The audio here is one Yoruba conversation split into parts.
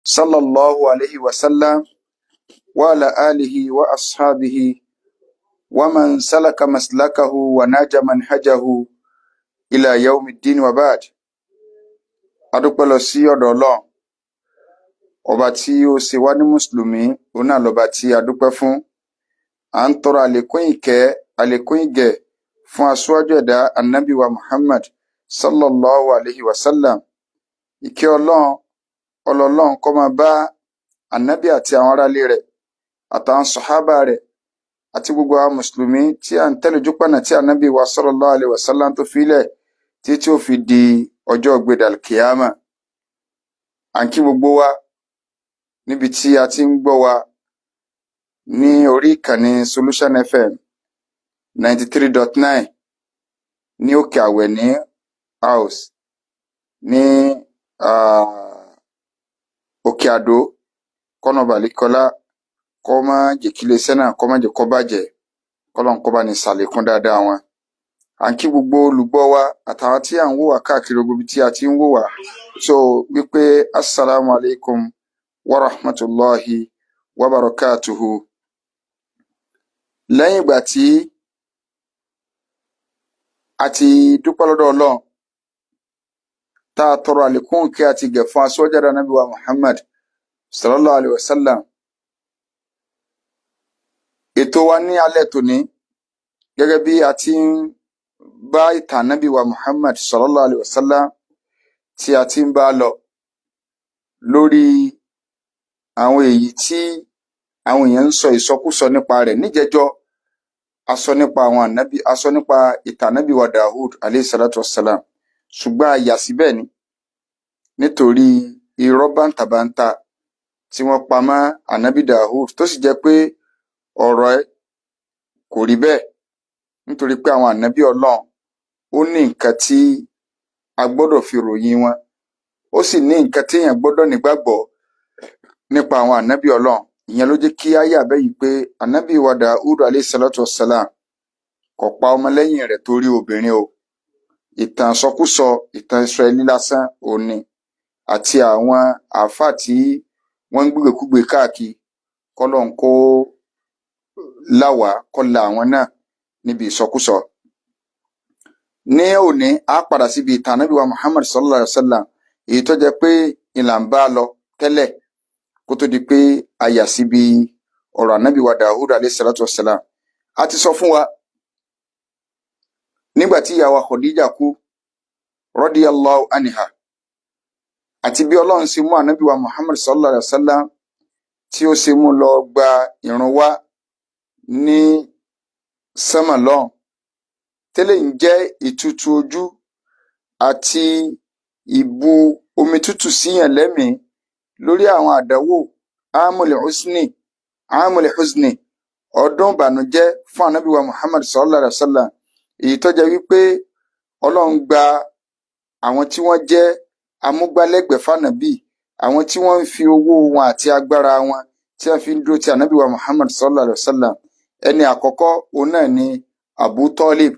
صلى الله عليه وسلم وعلى آله وأصحابه ومن سلك مسلكه وناج منهجه إلى يوم الدين وبعد. adúpẹ́ lọ sí ọ̀dọ̀ Ọlọ́run ọba tí ó ṣe wá ní mùsùlùmí, òun náà lọ́ba tí a dúpẹ́ fún. À ń tọrọ àlékún ìkẹ́ àlékún ìgẹ̀ fún aṣíwájú ẹ̀dá annabi wa Muhammad sallallahu alaihi wasallam. Ìkẹ́ Ọlọ́run kó máa bá annabi àti àwọn aráalé rẹ̀ àtàwọn sàhábà rẹ̀ àti gbogbo àwọn mùsùlùmí tí à ń tẹ̀lé ojúpọ̀nà tí annabi wa sallallahu alaihi wasallam tó filẹ̀ tí ó fi di ọjọ́ gbédal kiyama. À ń kí gbogbo wa níbi tí a ti ń gbọ́ wa ní orí ìkànnì Solution FM 93.9 ní Òkè Àwẹ̀ ní house ní Òkè Àdó. Kọ́nà Bàlíkọ́lá kó má jẹ́ kí iléeṣẹ́ náà kó má jẹ́ kó bàjẹ́, kọ́lọ́n kó bá ní ṣàlékún dáadáa wọn. À ń kí gbogbo olùgbọ́ wa àtàwọn tí à ń wò wá káàkiri gbogbo tí a ti ń wò wá so wípé assalamu alaikum wa rahmatullahi wa barakatuhu. Lẹ́yìn ìgbà tí a ti dúpẹ́ lọ́dọ̀ Ọlọ́run tá a tọrọ àlékún kí a ti gẹ̀ fún aṣíwájú ẹ̀dá Ànábì wa Muhammad sallallahu alaihi wasallam, ètò wa ní alẹ́ tòní gẹ́gẹ́ bí a ti ń bá ìtàn Ànábì wa Muhammad sallallahu alaihi wasallam tí a ti ń bá lọ lórí àwọn èyí tí àwọn èèyàn ń sọ ìsọkúsọ nípa rẹ̀. Níjẹjọ́ a sọ nípa àwọn ànábì, a sọ nípa ìtàn Ànábì wa Dawud alayhi salatu wassalam, ṣùgbọ́n a yà síbẹ̀ ni nítorí irọ́ bántabanta tí wọ́n pa mọ́ Ànábì Dawud, tó sì jẹ́ pé ọ̀rọ̀ ẹ̀ kò rí bẹ́ẹ̀, nítorí pé àwọn ànábì Ọlọ́run ó ní nǹkan tí a gbọ́dọ̀ fi ròyìn wọn, ó sì ní nǹkan tí èèyàn gbọ́dọ̀ nígbàgbọ́ nípa àwọn ànábì Ọlọ́run. Ìyẹn ló jẹ́ kí á yà bẹ́ẹ̀ yìí pé Ànábì wa Dawud alayhi salatu wassalam kò pa ọmọlẹ́yìn rẹ̀ torí obìnrin o. Ìtàn sọkúsọ, ìtàn Ísírẹ́lì lásán òní àti àwọn àáfàá tí wọ́n ń gbégbèkúgbè káàkiri, kọ́lọ́n kó láwà kó la àwọn náà níbi ìsọkúsọ. Ní òní a padà síbi ìtàn Ànábì wa Muhammad sallallahu alaihi wasallam, èyí tó jẹ́ pé ìlà ń bá lọ tẹ́lẹ̀ kó tó di pé a yà síbi ọ̀rọ̀ Ànábì wa Dawud alayhi salatu wassalam. A ti sọ fún wa nígbà tí ìyá wa Khadija kú radiyallahu anha, àti bí Ọlọ́run ṣe mú Ànábì wa Muhammad sallallahu alaihi wasallam tí ó ṣe mú lọ gba ìrun wá ní sánmà lọ́hùn. Tẹ́lẹ̀ ń jẹ́ ìtutù ojú àti ìbu omi tútù síyàn lẹ́mìí lórí àwọn àdánwò amul husni, ọdún ìbànújẹ́ fún Ànábì wa Muhammad sallallahu alaihi wasallam, èyí tó jẹ́ wípé Ọlọ́run gba àwọn tí wọ́n jẹ́ amúgbálẹ́gbẹ̀ẹ́ fànàbí, àwọn tí wọ́n ń fi owó wọn àti agbára wọn tí wọ́n fi ń dúró ti Ànábì wa Muhammad sallallahu alaihi wasallam. Ẹni àkọ́kọ́ òun náà ni Abu Talib,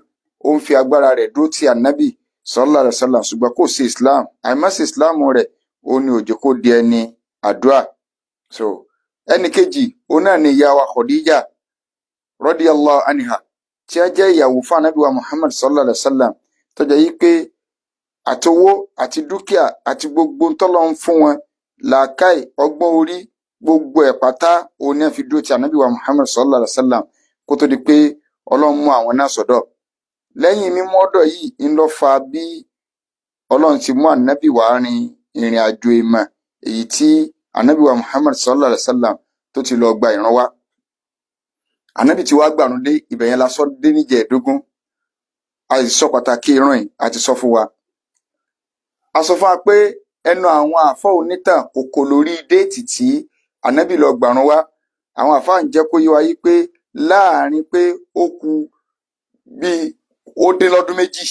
ó ń fi agbára rẹ̀ dúró ti Ànábì sallallahu alaihi wasallam, ṣùgbọ́n kò sí Islam. Àìmọ́sí Islam rẹ̀ òun ni ó jẹ́ kó di ẹni àdúrà. So ẹni kejì òun náà ni ìyá wa Khadija radiyallahu anha, tí a jẹ́ ìyàwó fún Ànábì wa Muhammad sallallahu alaihi wasallam, tó jẹ́ yí pé àtowó àti dúkìá àti gbogbo tọ́lọ́ ń fún wọn, làákàì, ọgbọ́n orí, gbogbo ẹ̀ pátá òun ni a fi dúró ti Ànábì wa Muhammad sallallahu alaihi wasallam kó tó di pé Ọlọ́run mú àwọn náà sọ́dọ̀. Lẹ́yìn mímú ọ̀dọ̀ yìí ń lọ fa bí Ọlọ́run ti mú Ànábì wá rin ìrìn àjò ìmọ̀, èyí tí Ànábì wa Muhammad sallallahu alaihi wasallam tó ti lọ gba ìran wá. Ànábì tí wàá gbàrún dé ibẹ̀ yẹn la sọ dé níjẹ̀ẹ́dógún. A sì sọ pàtàkì ìran yìí àti sọ fún wa. A sọ fún wa pé ẹnu àwọn àfọ́ onítàn kò lórí déètì tí Ànábì lọ gbàrún wá. Àwọn àfáà ń jẹ́ kó yé wa yí pé láàrin pé ó kù bíi ó dín lọ́dún méjì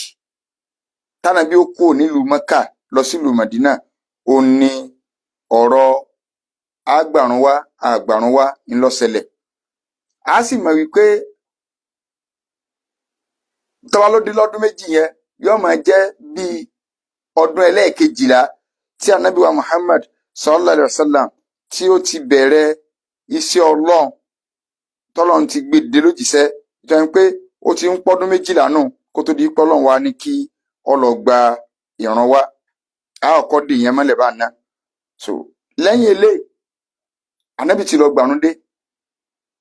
tánàbí ó kúrò nílùú Mẹ́kà lọ sílùú Mẹdínà, ó ní ọ̀rọ̀ àgbàrún wá ń lọ ṣẹlẹ̀. A sì mọ̀ wípé tọ́wá ló dín lọ́dún méjì yẹn yóò máa jẹ́ bíi ọdún ẹlẹ́ẹ̀kejìlá tí Ànábì wa Muhammad sallallahu alaihi wasallam tí ó ti bẹ̀rẹ̀ iṣẹ́ Ọlọ́run tọ́lọ́run ti gbé dé lójíṣẹ́ tó ń pé ó ti ń pọ́dún 12 nù kó tó di pé Ọlọ́run wá ní kí ó lọ gba ìran wá a ọkọ dè yẹn mọ́lẹ̀ bá ná. So lẹ́yìn eléyìí ànábì ti lọ gbàrún dé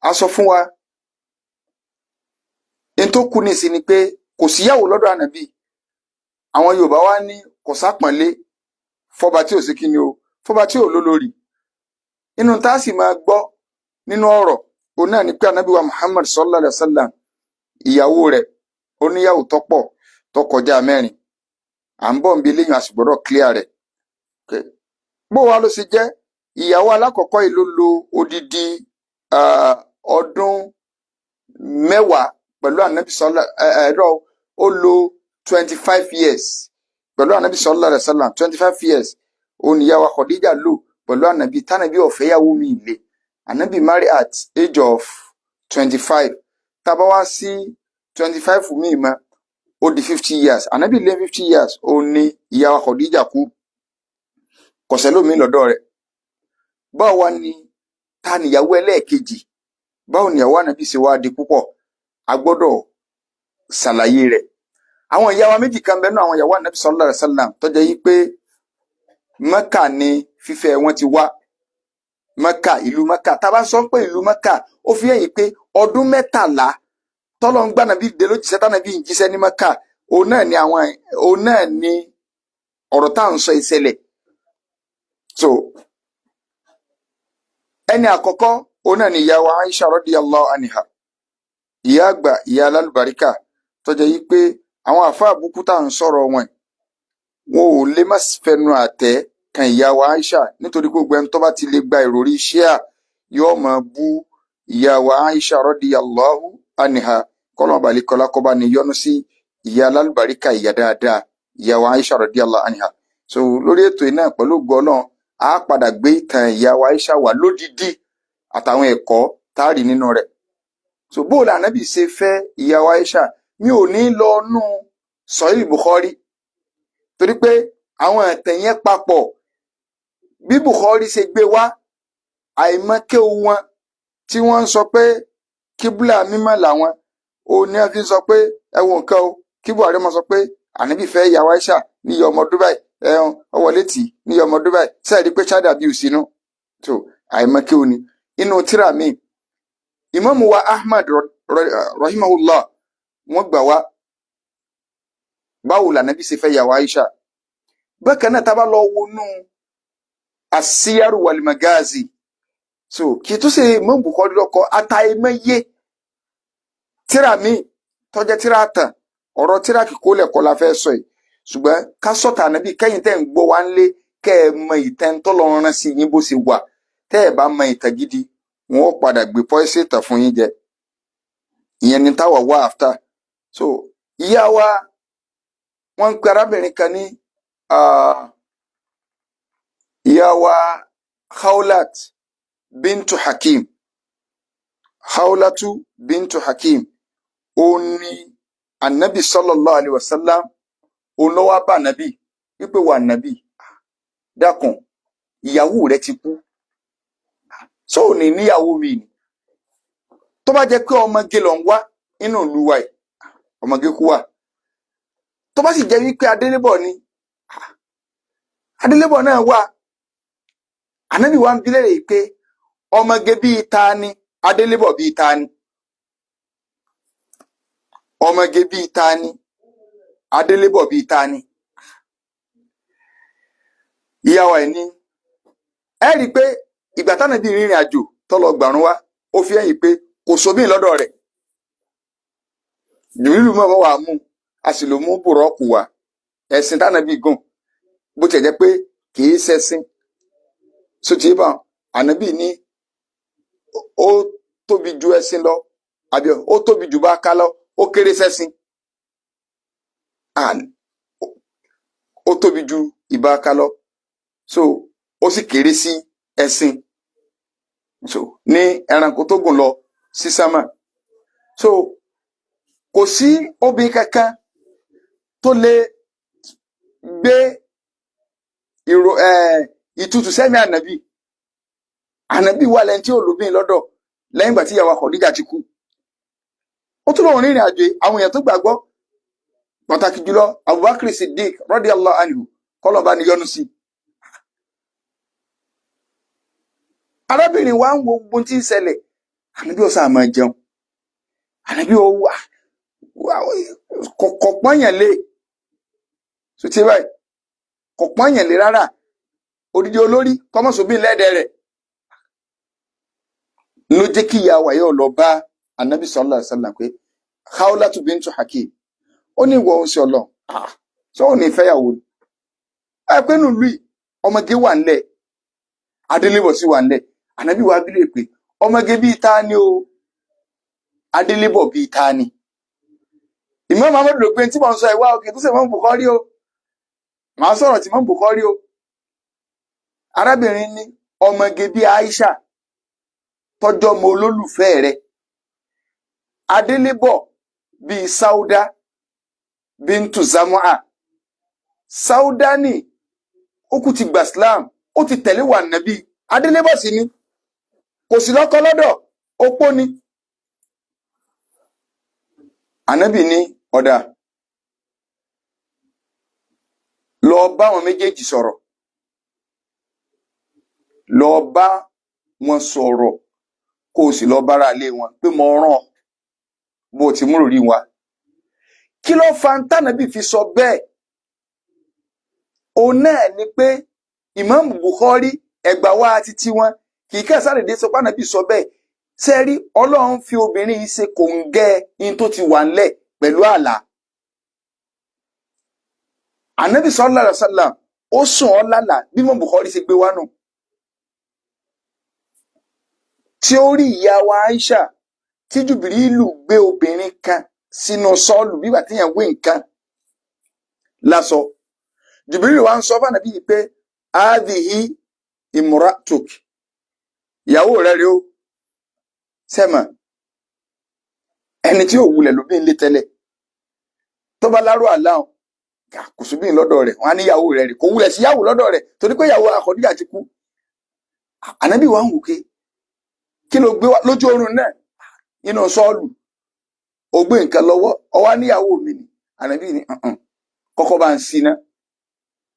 a sọ fún wa n tó kù ní sí ni pé kò síyàwó lọ́dọ̀ ànábì. Àwọn Yorùbá wá ní kò sápọ̀nlé fọba tí ò sí kíni o fọba tí ò lólórí. Inú tá a sì máa gbọ́ nínú ọ̀rọ̀ òun náà ni pé ànábì wa Muhammad sallallahu alaihi wasallam ìyàwó rẹ̀ ó níyàwó tó pọ̀ tó kọjá 4. À ń bọ̀ ń bi eléyìn àsìgbọ́dọ̀ clear rẹ̀. Bó wa ló ṣe jẹ́ ìyàwó alákọ̀ọ́kọ́ yìí ló lo odidi ọdún 10 pẹ̀lú ànábì sallallahu ó lo 25 years pẹ̀lú ànábì sallallahu alaihi wasallam 25 years òun ìyàwó Khadija lò pẹ̀lú ànábì tánàbí ọ̀fẹ́yàwó mi ilé ànábì marry at age of 25 tábà wá sí 25 mi mọ́ ó di 50 years ànábì lé 50 years òun ni ìyàwó Khadija kú kọ̀sẹ́lómi lọ́dọ̀ rẹ̀. Báwo wá ni ta níyàwó ẹlẹ́ẹ̀kejì báwo níyàwó ànábì ṣe wá di púpọ̀ a gbọ́dọ̀ ṣàlàyé rẹ̀. Àwọn ìyàwó méjì kan bẹ́ẹ̀ náà àwọn ìyàwó ànábì sallallahu alaihi wasallam tó jẹ́ yí pé Mẹ́kà ni fífẹ́ wọn ti wá. Mẹ́kà ìlú Mẹ́kà tá a bá sọ pé ìlú Mẹ́kà ó fi hàn yí pé ọdún 13 tọ́lọ́ ń gbà nàbí dé lójíṣẹ́ tánàbí ń jíṣẹ́ ní Mẹ́kà òun náà ni ọ̀rọ̀ tá à ń sọ ìṣẹ̀lẹ̀. So ẹni àkọ́kọ́ òun náà ni ìyàwó Aisha radiyallahu anha ìyá àgbà ìyá alálùbáríkà tó jẹ́ yí pé àwọn àfáà àbùkù tá à ń sọ̀rọ̀ wọn ò lè má fẹnu àtẹ́ kan ìyàwó Aisha nítorí gbogbo ẹni tó bá ti lè gba ìròrí Ṣíà yóò máa bú ìyàwó Aisha radiyallahu anha kọ́lọ́ balẹ̀kọ́lá kọ́ bá ní yọ́nú sí ìyá alálùbáríkà ìyá dáadáa ìyàwó Aisha radiyallahu anha. So lórí ètò iná pẹ̀lú gbọ́lọ́n a padà gbé ìtàn ìyàwó Aisha wà lódìdí àtàwọn ẹ̀kọ́ tá a rí nínú rẹ̀. So bóòlù ànábì ṣe fẹ́ ìyàwó Aisha mi ò ní lọ nú Sahih Bukhari torí pé àwọn ẹ̀tẹ̀ yẹn papọ̀ bí Bukhari ṣe gbé wá àìmọ́kẹ́ wọn tí wọ́n ń sọ pé kíbúlà mímọ́ làwọn ò ní wọ́n fi ń sọ pé ẹ̀wọ̀n nǹkan o kí Buhari máa sọ pé ànábì fẹ́ ìyàwó Aisha ní iye ọmọ Dubai ọwọ́ létí ní iye ọmọ Dubai sẹ́ẹ̀rí pé child abuse inú so àìmọ́kẹ́ òní inú tíra mi Ìmáàmù wa Ahmad rahimahullah wọ́n gbà wá báwo lànábì ṣe fẹ́ ìyàwó Aisha. Bákan náà tá bá lọ wọnú As-Siyar wal Maghazi so kì í tún ṣe Imam Bukhari lọkọ àtàìmọye tíra mi tó jẹ́ tíra tàn ọ̀rọ̀ tíra kíkó lẹ̀kọ́ la fẹ́ sọ yìí ṣùgbọ́n ká sọ̀tà ànábì kẹ́yìn tẹ́ ń gbọ́ wá ń lé kẹ́ ẹ mọ ìtàn tọ́lọ́run rán sí yín bó ṣe wà tẹ́ ẹ bá mọ ìtàn gidi wọn ó padà gbé pọ́ìsì ìtàn fún yín jẹ ìyẹn ni táwa wá after. So ìyá wa wọ́n ń pe arábìnrin kan ní ìyá wa Khawlat bintu Hakim Khawlatu bintu Hakim òun ni anabi sallallahu alaihi wasallam òun ló wá bá anabi wípé wà anabi dákun ìyàwó rẹ ti kú so ò ní níyàwó mi ni tó bá jẹ́ pé ọmọge ló ń wá inú ìlú wa yìí ọmọge kú wà tó bá sì jẹ́ wípé adélébọ̀ ni adélébọ̀ náà wà anabi wa ń bi léèrè pé ọmọge bíi ta ni adélébọ̀ bíi ta ni ọmọge bíi ta ni adélébọ̀ bíi ta ni ìyàwó ẹ̀ ní ẹ rí i pé ìgbà tánàbí rìnrìn àjò tó lọ gbàrún wá ó fi ẹ̀yìn pé kò sóbìn lọ́dọ̀ rẹ̀ jùlọ mọ́ wàá mú a sì ló mú bùrọ́kù wá ẹ̀sìn tánàbí gùn bó tiẹ̀ jẹ́ pé kì í ṣẹ̀sìn sotìbà ànábì ní ó tóbi ju ẹ̀sìn lọ àbí ó tóbi ju bá ká lọ ó kéré sẹ́sìn ó tóbi ju ìbáka lọ so ó sì kéré sí ẹ̀sìn so ní ẹranko tó gùn lọ sí sámà so kò sí obìnrin kankan tó lè gbé ìtutù sẹ́mi ànábì wà lẹ́ni tí ò lóbìn lọ́dọ̀ lẹ́yìn ìgbà tí ìyàwó Khadija ti kú. Ó tún lóun rìnrìn àjò àwọn èèyàn tó gbàgbọ́ pàtàkì jùlọ Abubakar Siddiq radiyallahu anhu kọ́lọ́ba ni yọ́nú sí. Arábìnrin wa ń wo gbogbo tí ń ṣẹlẹ̀, ànábì ó sáà máa jẹun, ànábì ó wà kò pọ́nyàn lé so ti báyìí kò pọ́nyàn lé rárá, odidi olórí kọ́mọ̀sóbìn lẹ́ẹ̀dẹ̀ rẹ̀ ló jẹ́ kí ìyá wa yóò lọ bá ànábì sallallahu alaihi wasallam pé Khawlatu bintu Hakim, ó ní ìwọ oṣù ọlọ́run ṣé ò ní fẹ́yàwó ni? Pé nílùú yìí ọmọge wà ńlẹ̀, adélébọ̀ sí wà ńlẹ̀. Ànábì wa bílẹ̀ pé ọmọge bíi ta ni o, adélébọ̀ bíi ta ni? Imam Muhammad ló pé tí mo ń sọ ìwà òkè tó sì Imam Bukhari o, màá sọ̀rọ̀ tí Imam Bukhari o. Arábìnrin ní ọmọge bíi Aisha tọjọ́ ọmọ olólùfẹ́ rẹ̀, adélébọ̀ bíi Sauda bintu Zamua. Sauda ni ó kú ti gbà Islam, ó ti tẹ̀lé wà nàbí, adélébọ̀ sí ni, kò sí lọ́kọ lọ́dọ̀, opó ni. Ànábì ní ọ̀dà lọ bá wọn méjèèjì sọ̀rọ̀, lọ bá wọn sọ̀rọ̀ kó o sì lọ bára lé wọn pé mo rán bó ti múrò rí wa. Kí ló fa ń tànàbì fi sọ bẹ́ẹ̀? Òun náà ni pé Imam Bukhari ẹgbà wá títí wọn kì í kẹsàrèdè sọ pànàbì sọ bẹ́ẹ̀. Sẹ́rí Ọlọ́run fi obìnrin yìí ṣe kòǹgẹ́ in tó ti wà ńlẹ̀ pẹ̀lú àlá. Ànábì sallallahu alaihi wasallam ó sùn ọ́ lálàá bí Imam Bukhari ṣe gbé wá nù. Tí ó rí ìyá wa Aisha tí Jùbìrìlù gbé obìnrin kan sínú sọ́ọ̀lù bí ìgbà tíyàn wé nǹkan lásọ. Jùbìrìlù wa ń sọ fún Ànábì yìí pé adhihi imratuk, ìyàwó rẹ̀ rí ó sẹ́mà ẹni tí ò wulẹ̀ ló bí ń lé tẹ́lẹ̀ tó bá lárò àláhùn kò sí bí ń lọ́dọ̀ rẹ̀ wọ́n á ní ìyàwó rẹ̀ rí, kò wulẹ̀ sí ìyàwó lọ́dọ̀ rẹ̀ torí pé ìyàwó Khadija ti kú. Ànábì wa ń wò ké kí ló gbé wá lójú oorun náà inú sọ́ọ̀lù, ó gbé nǹkan lọ́wọ́ ó wá níyàwó mi ni. Ànábì ní kọ́kọ́ bá ń síná.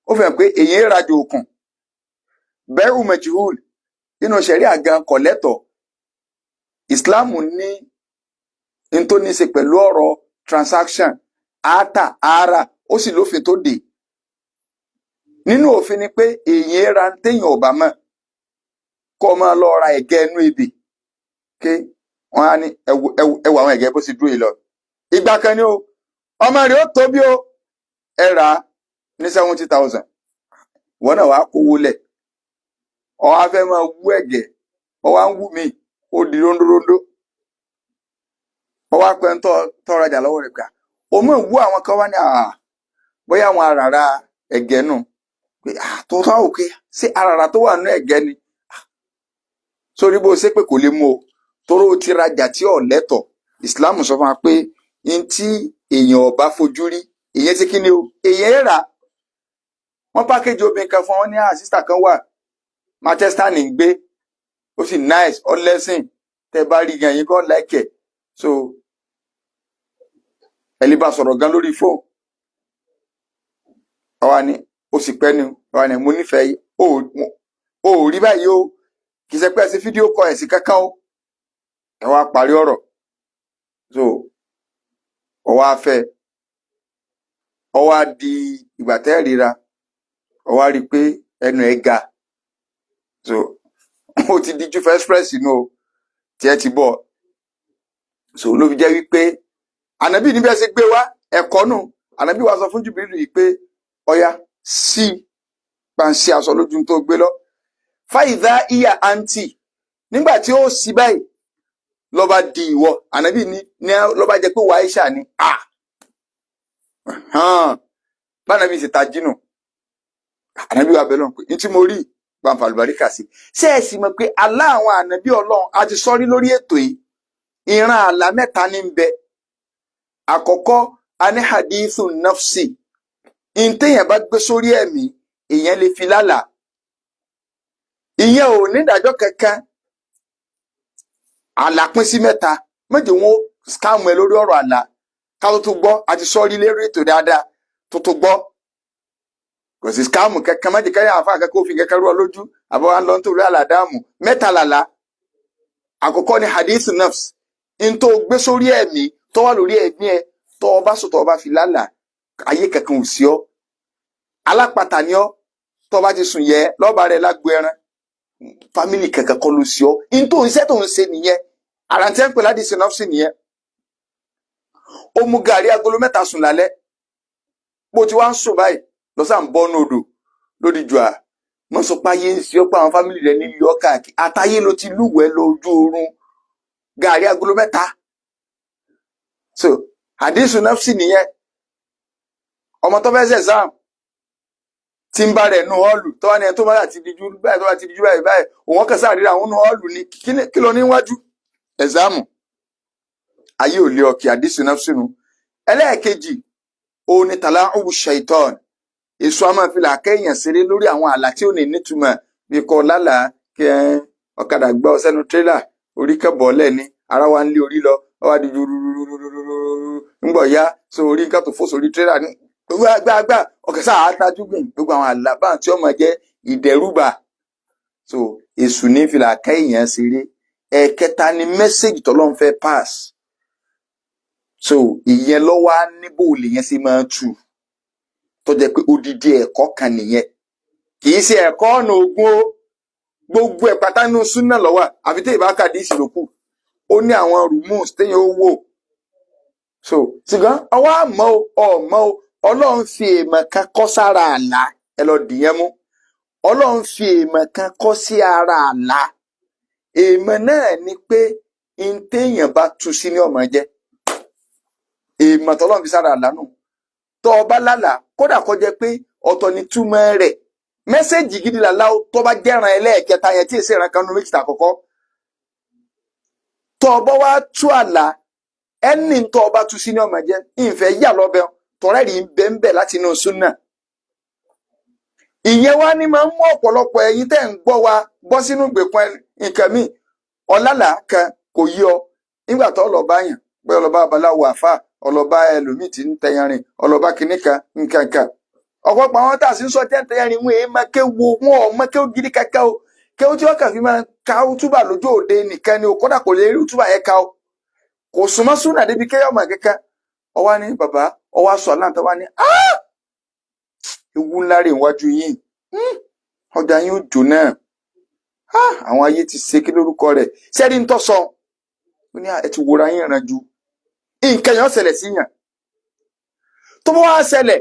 Ó fẹ́ pé èyí ń rajo òkun bẹ́rù majhul inú ṣẹ̀rí àgan kọ̀lẹ́tọ̀. Ìsìláàmù ní n tó ní ṣe pẹ̀lú ọ̀rọ̀ transaction ata ara, ó sì lófin tó dé. Nínú òfin ni pé èyí ń ra téèyàn ọ̀bà mọ̀ kó máa lọ ra ẹ̀gẹ́ inú ebè ké wọ́n á ní ẹwù àwọn ẹ̀gẹ́ bó ti dúró yìí lọ. Ìgbà kan ni o ọmọ rẹ̀ ó tóbi o ẹ rà á ní 70,000, wọ́n náà wàá kówó lẹ̀ ó wá fẹ́ máa wú ẹ̀gẹ́ ó wá ń wú mi ó di rondórondó ó wá pẹ́ ń tọ́rajà lọ́wọ́ rẹ̀ gbà ó mọ̀ wú àwọn kan wá ní bóyá àwọn àràrà ẹ̀gẹ́ nù pé tó tọ́ òkè sí àràrà tó wà nínú ẹ̀gẹ́ ni sórí bó ṣe pé kò lè mú o toró ti rajà tí ò lẹ́tọ̀. Ìsìláàmù sọ fún wa pé n tí èèyàn ò bá fojú rí èyàn ti kí ni o èyàn rà. Wọ́n pákéjì obìnrin kan fún wọn ní sísà kan wà Manchester ní gbé ó sì nice ó lẹ́sìn tẹ́ bá rí gan yín kan láìkẹ̀ so ẹlí bá sọ̀rọ̀ gan lórí fóònù ọwá ni ó sì pẹ́ ni ọwá ni mo nífẹ̀ẹ́ o ò rí báyìí o kì í ṣe pé ẹ sí fídíò kọ ẹ̀sìn kankan o ẹ wá parí ọ̀rọ̀ so ọwá fẹ́ ọwá di ìgbà tẹ́ ríra ọwá rí pé ẹnu ẹ̀ ga so ó ti di Juve Express inú o tí ẹ ti bọ̀ so ló fi jẹ́ wípé Ànábì níbi ẹ ṣe gbé wá ẹ̀kọ́ nù. Ànábì wa sọ fún Jùbìrìlù yìí pé ọya sí pàǹsí aṣọ lójú tó gbé lọ fáìdá ìyá àǹtí nígbà tí ó sì báyìí lọ́ba di ìwọ. Ànábì ní lọ́ba jẹ́ pé wà Aisha ni bánabi ṣe tajínù. Ànábì wa bẹ̀ lọ́n pé ní tí mo rí gbàǹfà àlùbáríkà sí. Ṣé ẹ sì mọ̀ pé àlá àwọn ànábì Ọlọ́run a ti sọrí lórí ètò yìí ìran àlá mẹ́ta ní ń bẹ. Àkọ́kọ́ a ní hadithu nafsi, ìntẹ̀yàn bá gbé sórí ẹ̀mí èèyàn lè fi lálàá. ìyẹn ò ní ìdájọ́ kankan. Àlá pín sí mẹ́ta, méje wọn scam ẹ lórí ọ̀rọ̀ àlá ká tó gbọ́ àti sọ́ọ́rí lérí ètò dáadáa tó gbọ́. Kò sí scam kankan, méje kẹ́yìn àfa kankan òfin kankan rú ọ lójú àbọ̀ wa ń lọ nítorí àlàdáàmù. Mẹ́ta làlá. Àkọ́kọ́ ni hadith nafs, n tó gbé sórí ẹ̀mí tó wà lórí ẹ̀mí ẹ tó o bá sùn tó o bá fi lálà ayé kankan ò sí ọ. Alápatà ni ọ tó o bá ti sùn yẹ lọ́ba rẹ lágbo ẹran, fámìlì kankan kọ́ ló sí ọ. N tó ń ṣe tó ń ṣe nìyẹn. Àrántí ẹ̀ ń pè hadith nafs nìyẹn. Ó mú gàrí agolo 3 sùn lálẹ́, bó ti wá ń sùn báyìí lọ́sàn ń bọ́ nódò lórí jù à. Mo sọ pé ayé ń ṣe ọ́ pé àwọn fámìlì rẹ̀ ní ilé ọkà àtayé ló ti lúwẹ̀ẹ́ lójú oorun. Gàrí agolo 3. So hadith nafsi nìyẹn. Ọmọ tó fẹ́ ṣe exam tí ń bá rẹ̀ nu họ́ọ̀lù tó wá ní ẹni tó bá ti dijú báyìí tó bá ti dijú báyìí òun kàn sáà ríra àwọn nu họ́ọ̀lù ní kí ló níwájú exam. Ayé ò lé ọkì hadith nafsi nu. Ẹlẹ́ẹ̀kejì òun ni tala'ubu shaitan. Èso a máa fi làákẹ́yìn ṣeré lórí àwọn àlá tí ò ní nítumọ̀ bí kò lálàá kí ọ̀kadà gbá ọ sẹ́nu tírélà orí kẹ́bọ̀ lẹ́ni ara wa ń lé orí lọ ọ wá di ńgbọ̀ ya so orí nǹkan tó fò sórí tírélà ní gbàgbà ọ̀kẹ́ sáà dájú gbìn gbogbo àwọn àlá báwọn tí ó máa jẹ́ ìdẹ́rùbà. So èso ní fi làákẹ́yìn ṣeré. Ẹ̀kẹta ni mẹ́sẹ̀gì tọ́lọ́run fẹ́ pass. So ìyẹn lọ́wọ́ á níbò lèyẹn sì máa tù tó jẹ́ pé odidi ẹ̀kọ́ kan nìyẹn. Kì í ṣe ẹ̀kọ́ ọ̀nà ogun o. Gbogbo ẹ̀ pátá nínú súnà ló wà àfi tí ìbá kàdí ìṣìlòkù. Ó ní àwọn rumus téèyàn ó wò. So ṣùgbọ́n ọwọ́ àmọ́ ọmọ Ọlọ́run fi èèmọ̀ kan kọ́ sára àlá. Ẹ lọ dìyẹn mú. Ọlọ́run fi èèmọ̀ kan kọ́ sí ara àlá. Èèmọ̀ náà ni pé n téèyàn bá tu sí ní ọmọ jẹ́. Èèmọ̀ tọ́lọ́run fi sára àlá nù. Tó o bá lálàá kódà kó jẹ́ pé ọ̀tọ̀ ni túmọ̀ rẹ̀. Mẹ́sẹ̀jì gidi làlá tó bá jẹ́ràn ẹlẹ́ẹ̀kẹta yẹn tí èsì ìran kan nu méjì tàkọ́kọ́. Tó o bá wá tú àlá ẹni tó o bá tú sí ní ọmọ jẹ́ ìfẹ́ yà lọ́bẹ̀ tọ́rẹ́rì ń bẹ́ ń bẹ̀ láti inú súnà. Ìyẹn wá ní máa ń mú ọ̀pọ̀lọpọ̀ ẹ̀yin tẹ́ ń gbọ́ wa bọ́ sínú ìgbèkùn nǹkan míì. Ọ̀làlà kan kò yí ọ nígbà tó lọ bá yàn pé ọlọ́ba babaláwo àfà ọlọ́ba ẹlòmíì tí ń tẹyanrin ọlọ́ba kìnnìkan nǹkankan. Ọ̀pọ̀pọ̀ àwọn tá a sì ń sọ tẹ́ntẹ́yẹrin wọn èé máa kéwo wọn ò máa kéwo gidi kankan o. Kéwo tí wọ́n kàn fi máa ka útúbà lójú òde nìkan ni o kódà kò lè rí útúbà yẹn ka o. Kò súnmọ́ súnà débi kéyọ̀ mọ̀ kankan. Ọwá ní bàbá ọwá sọ aláǹtọ́ wá ní ewu ńlá rè wájú yín. Ọjà yín ò jò náà. Àwọn ayé ti ṣe kí lórúkọ rẹ̀. Sẹ́ni ń tọ́ sọ. Ó ní ẹ ti wòra yín ràn ju. Nǹkan yẹn ṣẹlẹ̀ sí yàn. Tó bá wá ṣẹlẹ̀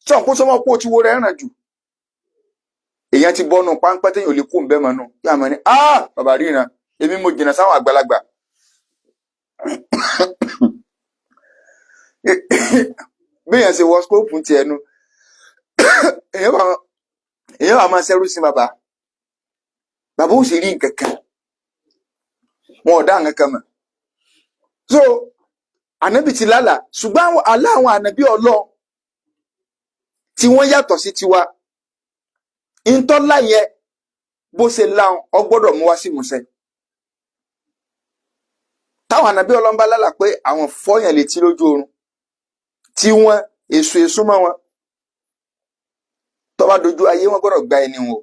sọ̀kún sọmọ pé o ti wo rẹ̀ ràn jù. Èèyàn ti bọ́nu páńpẹ́ téèyàn ò lè kú ń bẹ́ mọ́ nù. Yá mọ́ ni bàbá ríran èmi mo jìnnà sáwọn àgbàlagbà. Béèyàn ṣe wọ skóòpù ti ẹnu. Èèyàn wà máa ṣẹ́rú sí bàbá. Bàbá ò sì rí nǹkan kan. Wọn ò dá nǹkan kan mọ̀. So ànábì ti lálàá ṣùgbọ́n àlá àwọn ànábì Ọlọ́run tí wọ́n yàtọ̀ sí tiwa. Ìtọ́lá yẹn bó ṣe láwọn ọgbọ́dọ̀ mú wá sí ìmúṣẹ. Táwọn ànábì Ọlọ́run bá lálàá pé àwọn fọ́yàn létí lójú oorun tí wọ́n èso mọ́ wọn tó bá dojú ayé wọn gbọ́dọ̀ gba ẹni wọn.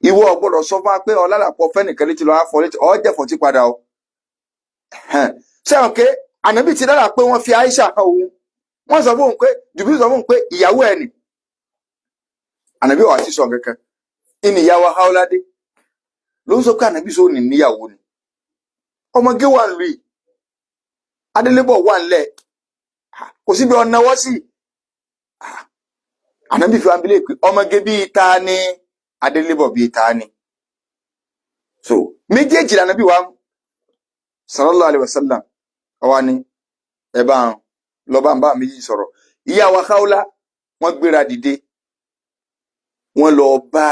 Ìwọ gbọ́dọ̀ sọ fún wa pé ọlálàpọ̀ fẹ́nìkan létí lọ́wọ́ fọ́ létí ọ̀jẹ̀fọ́ ti padà o. Sẹ́wọ̀n pé ànábì ti lálàá pé wọ́n fi Aisha hàn òun. Wọ́n sọ fún òun pé Jùbìlì sọ fún òun pé ìyàwó ẹ̀ nì. Ànábì wà sí sọ kankan. Ìní ìyàwó Haúládé ló ń sọ pé ànábì sọ ní níyàwó ni. Ọmọge wà ń rí. Adélébọ̀ wà ńlẹ̀. Kò síbi ọ̀nàwọ́ sí. Ànábì fi wá bílẹ̀ pé ọmọge bíi ta ni Adélébọ̀ bíi ta ni. So méjèèjì l'Ànábì wa sallallahu alaihi wasallam ọwá ni ẹ̀bá lọ́ba ń bá méjì sọ̀rọ̀. Ìyá wa Khawla wọ́n gbéra dìde wọ́n lọ bá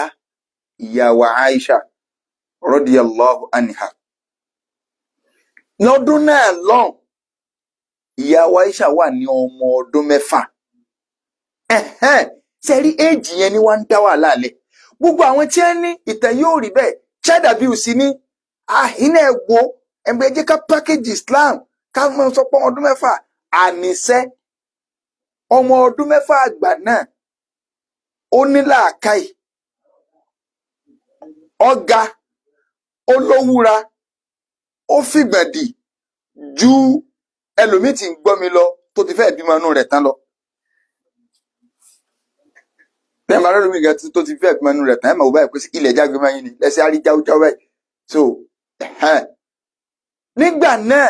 ìyá wa Aisha radiyallahu anha. Lọ́dún náà lọ́n ìyá wa Aisha wà ní ọmọ ọdún 6. Ṣe rí éèjì yẹn ni wọ́n ń dá wàhálà lẹ̀. gbogbo àwọn tí wọ́n ní ìtàn yóò rí bẹ́ẹ̀ child abuse ní àhínà ẹ̀wò ẹ̀mbẹ́ jẹ́ ká package Islam ká mọ̀ sọ pé ọdún 6 àníṣẹ́ ọmọ ọdún 6 àgbà náà ó ní làákàyè ọ̀gá olówúra ó fìgbàdì ju ẹlòmíì tí ń gbọ́ mi lọ tó ti fẹ́ bímọ inú rẹ̀ tán lọ. bẹ́ẹ̀ máa rẹ́rù mi gan tó ti fẹ́ bímọ inú rẹ̀ tán ẹ̀ máa wò báyìí pé ilẹ̀ jágbe máa yín ni lẹ́sẹ̀ á rí jáújáú báyìí. so nígbà náà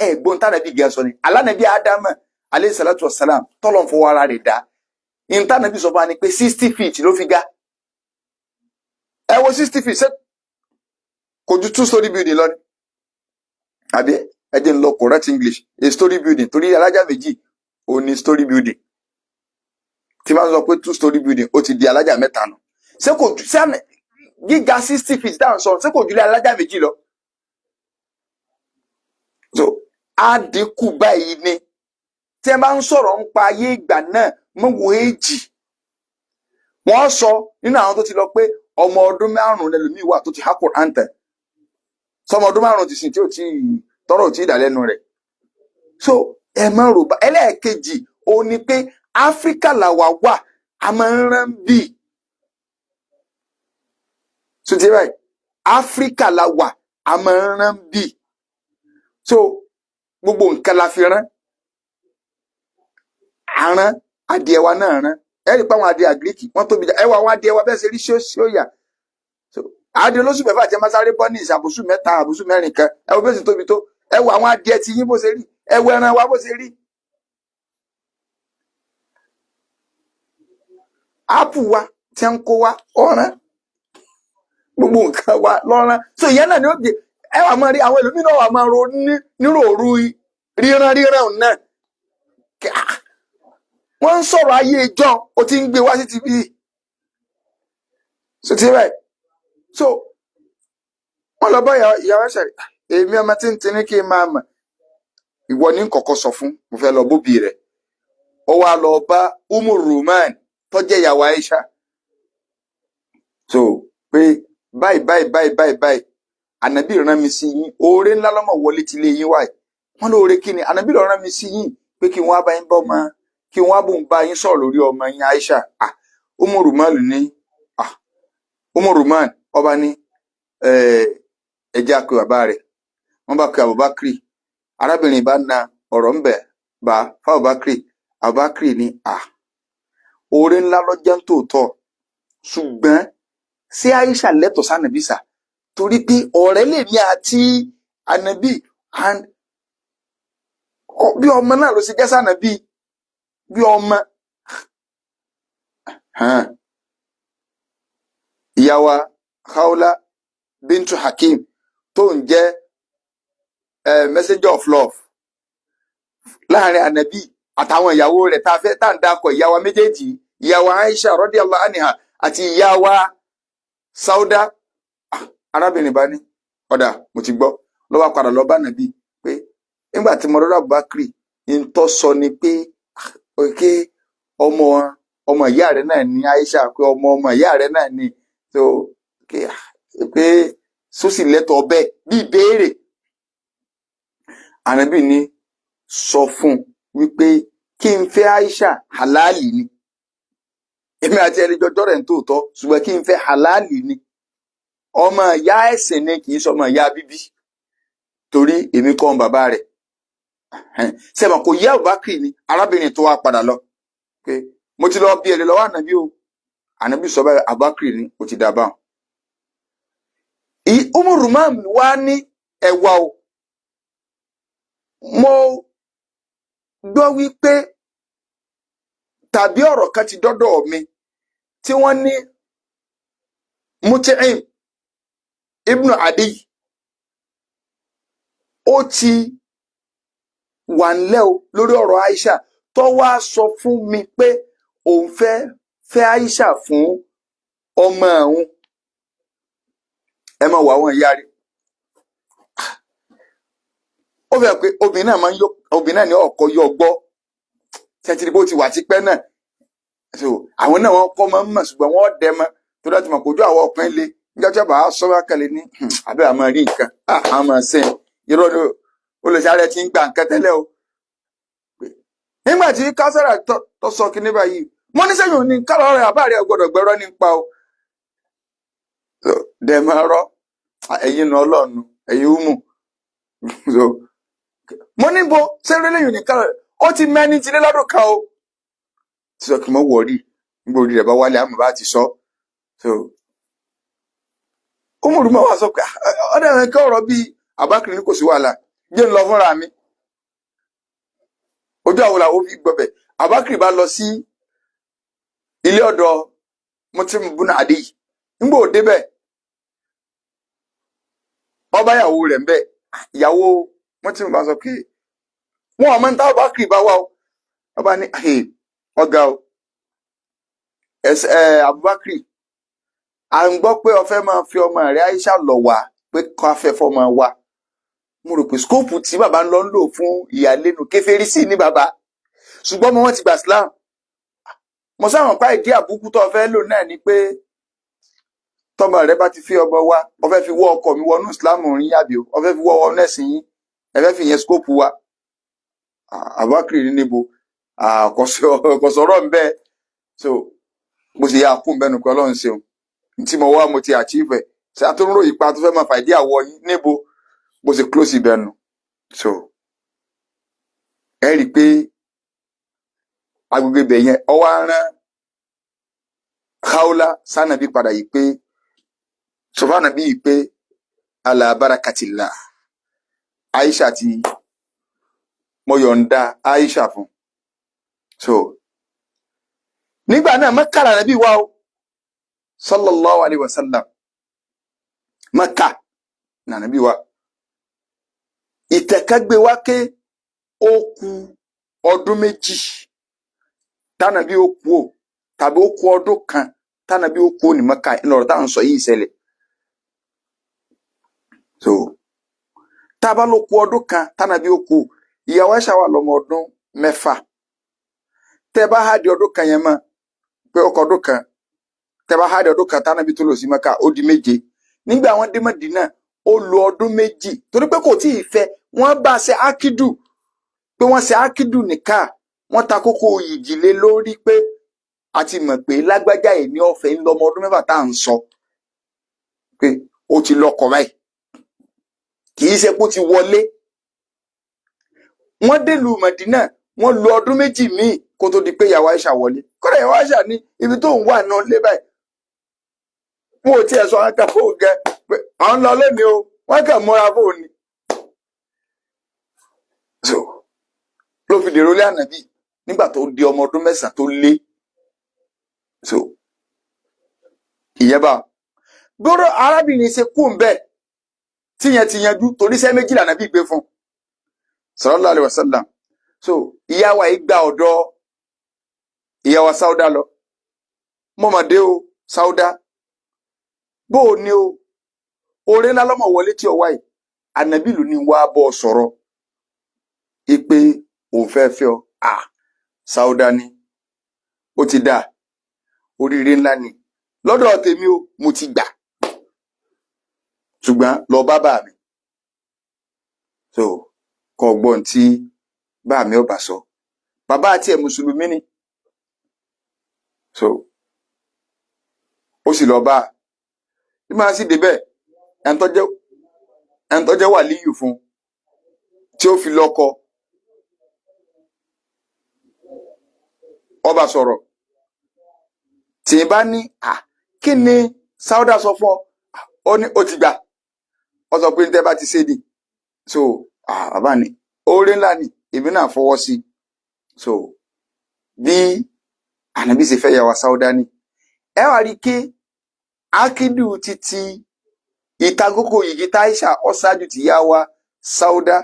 ẹ̀gbọ́n tánàbí gan sọ ni alánàbí Ádámù alayhi salatu wassalam tọ́lọ̀ ń fọwọ́ ara rẹ̀ dá ìntànàbí sọ fún wa ni pé 60 feet ló fi ga. ẹ wo 60 feet ṣe kò ju 2 story building lọ ni àbí ẹ jẹ́ ń lọ correct English a story building torí alájà méjì ò ní story building tí máa ń sọ pé 2 story building ó ti di alájà mẹ́ta nù ṣé kò ju gíga 60 feet dáhùn sọ ṣé kò ju lé alájà méjì lọ. so àdínkù báyìí ni tí ẹ bá ń sọ̀rọ̀ ń pa ayé ìgbà náà mọ́wọ́ èjì wọ́n sọ nínú àwọn tó ti lọ pé ọmọ ọdún 5 lẹ́lòmíì wà tó ti há Quran tẹ̀ sọmọ ọdún 5 ti sìn tí ò tí tọrọ ò tí dà lẹ́nu rẹ̀. so ẹ má rò bá ẹlẹ́ẹ̀kejì òun ni pé Áfíríkà làwà wà a máa ń rán bì so ti báyìí Áfíríkà làwà a máa ń rán bì so gbogbo nǹkan la fi rán àrán adìẹ wa náà rán ẹ rí i pé àwọn adìẹ àgíríkì wọn tóbi ẹ wà àwọn adìẹ wa bẹ́ẹ̀ ṣe rí ṣóyà adìẹ olóṣù 6 àti ẹmásáré bọ́ ní ìṣàbùsù 3 àbùsù 4 kan ẹ wo bẹ́ẹ̀ sì tóbi tó ẹ wo àwọn adìẹ ti yín bó ṣe rí ẹ wo ẹran wa bó ṣe rí ápù wa tí ń kó wa ọ̀ràn gbogbo nǹkan wa lọ́rán so ìyẹn náà ni ó gbé ẹ wà máa rí àwọn ẹlòmíràn wà máa ro níròòrú ríran náà wọ́n ń sọ̀rọ̀ ayé ìjọ ó ti ń gbé wá sí ti bí so ti rẹ̀ so wọ́n lọ bá ìyàwó ẹ̀ṣẹ̀ èmi ọmọ tí ń tin ní kí n máa mọ̀ ìwọ ní kọ̀kọ́ sọ fún mo fẹ́ lọ bóbi rẹ̀ ó wá lọ bá Umu Ruman tó jẹ́ ìyàwó Aisha so pé báyìí ànábì rán mi sí yín oore ńlá lọ́mọ wọlé ti lé yín wáyé wọ́n lóore kí ni ànábì lọ rán mi sí yín pé kí wọ́n á bá yín bọ́ ọmọ kí wọ́n á bò ń bá yín sọ̀rọ̀ lórí ọmọ yín Aisha Umu Ruman ní Umu Ruman ọba ní ẹjẹ́ àpè bàbá rẹ̀ wọ́n bá pe Abubakar arábìnrin bá na ọ̀rọ̀ ń bẹ̀ bá Abubakar ní oore ńlá lọ́jọ́ ń tòótọ́ ṣùgbọ́n ṣé Aisha lẹ́tọ̀ọ́ sànàbí sà torí pé ọ̀rẹ́ lè ní àti ànàbí bí ọmọ náà ló ṣe jẹ́ sànàbí bí ọmọ ìyàwó Khawla bintu Hakim tó ń jẹ́ messenger of love láàrin ànàbí àtàwọn ìyàwó rẹ̀ tá à ń dákọ̀ ìyàwó méjèèjì ìyàwó Aisha radiyallahu anha àti ìyàwó Sauda arábìnrin bá ní ọ̀dà mo ti gbọ́ ló wá padà lọ bá nàbí pé nígbà tí mo rọra Abubakar ń tọ́ sọ ni pé òkè ọmọ ìyá rẹ̀ náà ní Aisha pé ọmọ ìyá rẹ̀ náà ní tó pé sósì lẹ́tọ̀ ọbẹ̀ bí ìbéèrè ànábì ní sọ fún wípé kí n fẹ́ Aisha halali ni èmi àti ẹni jọjọ́ rẹ̀ ń tòótọ́ ṣùgbọ́n kí n fẹ́ halali ni ọmọ ìyá ẹ̀sìn ni kì í sọmọ ìyá bíbí torí èmi kọ́ bàbá rẹ̀ sẹ́mọ̀ kò yẹ Abubakar ni arábìnrin tó wá padà lọ pé mo ti lọ bí ẹ̀rẹ̀ lọ́wọ́ ànábì o ànábì sọ báyìí Abubakar ni ó ti dàbà Umu Ruman wá ní ẹ̀wà o mo gbọ́ wípé tàbí ọ̀rọ̀ kan ti dọ́dọ̀ mi tí wọ́n ní Mut'im ibnu Adi ó ti wà ńlẹ̀ o lórí ọ̀rọ̀ Aisha tó wá sọ fún mi pé òun fẹ́ Aisha fún ọmọ òun ẹ máa wọ àwọn ìyá rẹ̀ ó fẹ́ pé obìnrin náà ní ọkọ yọ gbọ́ tẹ́tí bó ti wà tipẹ́ náà so àwọn náà wọ́n kọ́ máa ń mọ̀ ṣùgbọ́n wọ́n dẹ mọ́ tó dájú mọ̀ kójú àwọn ọkùnrin le nígbà tí ọba sọ wá kẹlẹ̀ ní abẹ́ àmọ́ rí nǹkan àmọ́ sẹ́yìn irọ́ ni olùsáré ti ń gba nǹkan tẹ́lẹ̀ o. nígbà tí kására tó sọ kí ní báyìí mo ní sẹ́yìn òní kálọ̀ rẹ̀ àbá rẹ̀ gbọ́dọ̀ gbẹ́rọ́ nípa o. dẹ̀mọ̀rọ̀ ẹ̀yin nà ọlọ́run ẹ̀yin umu mo ní bo sẹ́yìn lẹ́yìn òní kálọ̀ rẹ̀ ó ti mẹ́ni ti lé lọ́dún kan o. tí sọ kí mo wọ̀rí nígbà orí rẹ̀ bá wálé àmọ́ bá ti sọ. Umaru máa wá sọ pé ọ̀dọ̀ ẹ̀rọ kí ọ̀rọ̀ bíi Abubakar ní kò sí wàhálà jẹ́ ń lọ fúnra mi. ojú àwọn làwọn fi gbọbẹ̀ Abubakar bá lọ sí ilé ọ̀dọ̀ Mutim buna Adi nígbà òde bẹ́ẹ̀ ọba ìyàwó rẹ̀ ń bẹ ìyàwó Mutim bá sọ pé wọn ọmọ níta Abubakar bá wà o ọba ní ọgá o Abubakar à ń gbọ́ pé ó fẹ́ máa fi ọmọ rẹ̀ Aisha lọ wá pé kó afẹ́ fọmọ wa mo rò pé skóòpù tí bàbá ń lọ fún ìyàlẹ́nu kèfèrí sí ní bàbá ṣùgbọ́n ọmọ wọn ti gbà Islam. mo sáwọn pa ìdí àbúkú tó fẹ́ lò náà ni pé tọmọ rẹ bá ti fi ọmọ wa ó fẹ́ fi wọ́ ọkọ mi wọnú Islam rìn yàbí ó fẹ́ fi wọ́ ọ nẹ́sìn yín ẹ fẹ́ fi yẹn skóòpù wa. Abubakar ní níbo kò sọ̀rọ̀ ń bẹ́ẹ̀ so mo sì yà á kún bẹ́ẹ̀ nù pé Ọlọ́run ṣeun tí mo wá mo ti achieve ẹ̀ ṣe àtúnrò ipa tó fẹ́ máa fà ìdí àwọ̀ yín níbo bó ṣe close ibẹ̀ nù. so ẹ rí i pé agbègbè ibẹ̀ yẹn ọwọ́ arán Khawla sànàbí padà yìí pé sọfànàbí yìí pé ala barakatillah Aisha ti mo yọ̀ǹda Aisha fún. so nígbà náà Mẹ́kà lànàbí wá o sallallahu alayhi wa sallam Mẹ́kà lànàbí wá. ìtẹ̀kẹ́gbé wá ké ó kù ọdún méjì tánàbí ó kú o tàbí ó kù ọdún kan tánàbí ó kú ní Mẹ́kà ìlọrọ táwọn sọ yìí ṣẹlẹ̀. so tábà ló kù ọdún kan tánàbí ó kú ìyàwó Aisha wà lọ́mọ ọdún 6 tẹ́ bá há di ọdún kan yẹn mọ́ pé ọkọ ọdún kan tẹ́ bá há di ọdún kan tánàbí tó lọ sí Mẹ́kà ó di 7 nígbà wọn dé Mẹ́dínà ó lo ọdún 2 torí pé kò tí ì fẹ́ wọ́n bá ṣe ákídù pé wọ́n ṣe ákídù nìka wọ́n ta kókó yìgì lé lórí pé a ti mọ̀ pé lágbájá ẹ̀ ní ọ̀fẹ́ ń lọ́mọ ọdún 7 tá à ń sọ pé ó ti lọ́kọ báyìí kì í ṣe pé ó ti wọlé. wọ́n délùú Mẹdínà wọ́n lo ọdún 2 míì kó tó di pé ìyàwó Aisha wọlé kódà ìyàwó Aisha ní ibi tó ń wà náà lé báyìí wọn ò tiẹ̀ sọ wọn kà fóun gẹ pé àwọn lọ lónìí o wọ́n kàn múra fóun ni. so ló fi dèrò lé ànàbí nígbà tó di ọmọ ọdún 9 tó lé. so ìyẹn bá gbọ́dọ̀ arábìnrin ṣe kú ń bẹ tíyẹn ti yanjú torí iṣẹ́ 2 lànàbí gbé fún sallallahu alaihi wasallam. so ìyá wa yìí gba ọ̀dọ̀ ìyá wa Sauda lọ mọmọdé o Sauda bó o ní o oore ńlá lọmọ wọlé tí ọwá yìí ànàbí ló ní wá bọ sọ̀rọ̀ ipe òun fẹ́ ọ Sauda ni ó ti dà oríire ńlá ni lọ́dọ̀ tèmi o mo ti gbà ṣùgbọ́n lọ bá mi so kọ gbọ́n tí bá mi ò bá sọ bàbá àti ẹ̀ mùsùlùmí ni so ó sì lọ bá ní máa sì débẹ̀ ẹn tó jẹ́ wàlíyù fún tí ó fi lọ́kọ ọba sọ̀rọ̀ tí bá ní kí ni Sauda sọ fún ọ ní ó ti gbà ọ sọ pé ní tẹ́ bá ti ṣe ni so bàbá ni oore ńlá ni èmi náà fọwọ́ sí. so bí ànàbí ṣe fẹ́ yàwó Sauda ni ẹ wá rí kí ákídù títí ìtagókò yìí tá Aisha ọ̀ṣáájú ti yá wa Sauda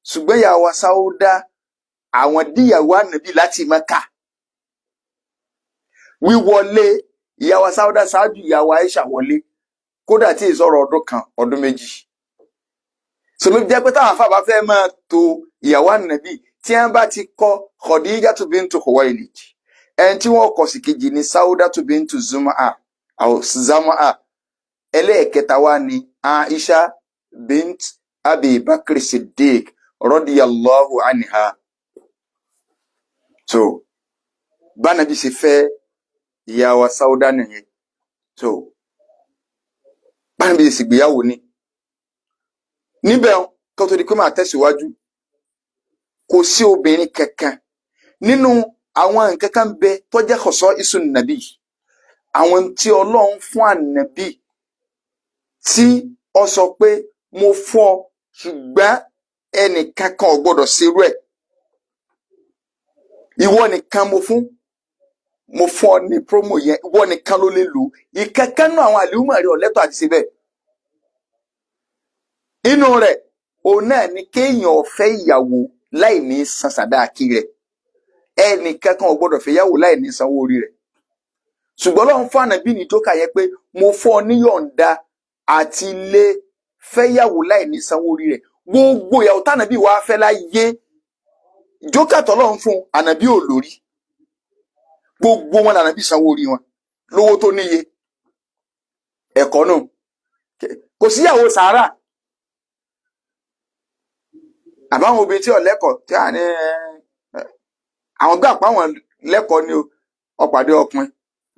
ṣùgbọ́n yá wa Sauda àwọn díyàwó ànàbí láti Mẹ́kà wíwọlé ìyá wa Sauda ṣáájú ìyá wa Aisha wọlé kódà tí ìsọ̀rọ̀ ọdún kan ọdún 2. so ló jẹ́ pé táwọn afábá fẹ́ máa to ìyàwó ànàbí tí wọ́n bá ti kọ Khadijatu bintu Khuwailid ẹni tí wọ́n kọ sí kejì ní Saudatu bintu Zum'a zamaa. Ẹlẹ́ẹ̀kẹta wá ní Aisha bint Abi Bakr Siddiq radiyallahu anha. So bánabi ṣe fẹ́ ìyá wa Sauda nìyẹn. So bánabi ṣe gbéyàwó ni níbẹ̀ kó tó di pé máa tẹ̀síwájú, kò sí obìnrin kankan nínú àwọn nǹkan kan bẹ tó jẹ́ khasaisun nàbí, àwọn tí Ọlọ́run fún ànàbí tí ó sọ pé mo fún ọ ṣùgbọ́n ẹnìkan kan ò gbọdọ̀ ṣerú ẹ̀, ìwọ nìkan mo fún ọ ní promo yẹn, ìwọ nìkan ló lè lò. Ìkankan náà àwọn àlùmọ̀ rẹ̀ ọ̀lẹ́tọ̀ àti ṣe bẹ́ẹ̀. Inú rẹ̀ òun náà ni kéèyàn fẹ́ ìyàwó láì ní san sàdáàkì rẹ̀. Ẹnìkan kan ò gbọdọ̀ fẹ́ ìyàwó láì ní sanwó orí rẹ̀. Ṣùgbọ́n Ọlọ́run fún ànàbí ní jókà yẹn pé mo fún ọ níyọ̀ǹda àti lè fẹ́yàwó láì ní sanwó orí rẹ̀. Gbogbo ìyàwó tànàbí wàá fẹ́ láyé jókà tọ́lọ́run fún ànàbí ò lórí. Gbogbo wọn lànàbí sanwó orí wọn lówó tó níye. Ẹ̀kọ́ náà kò síyàwó sàárà. Àbáwọn obìnrin tí ò lẹ́kọ̀ọ́ tí à ní àwọn gbà pa àwọn lẹ́kọ̀ọ́ ni ọ̀pàdé ọkùnrin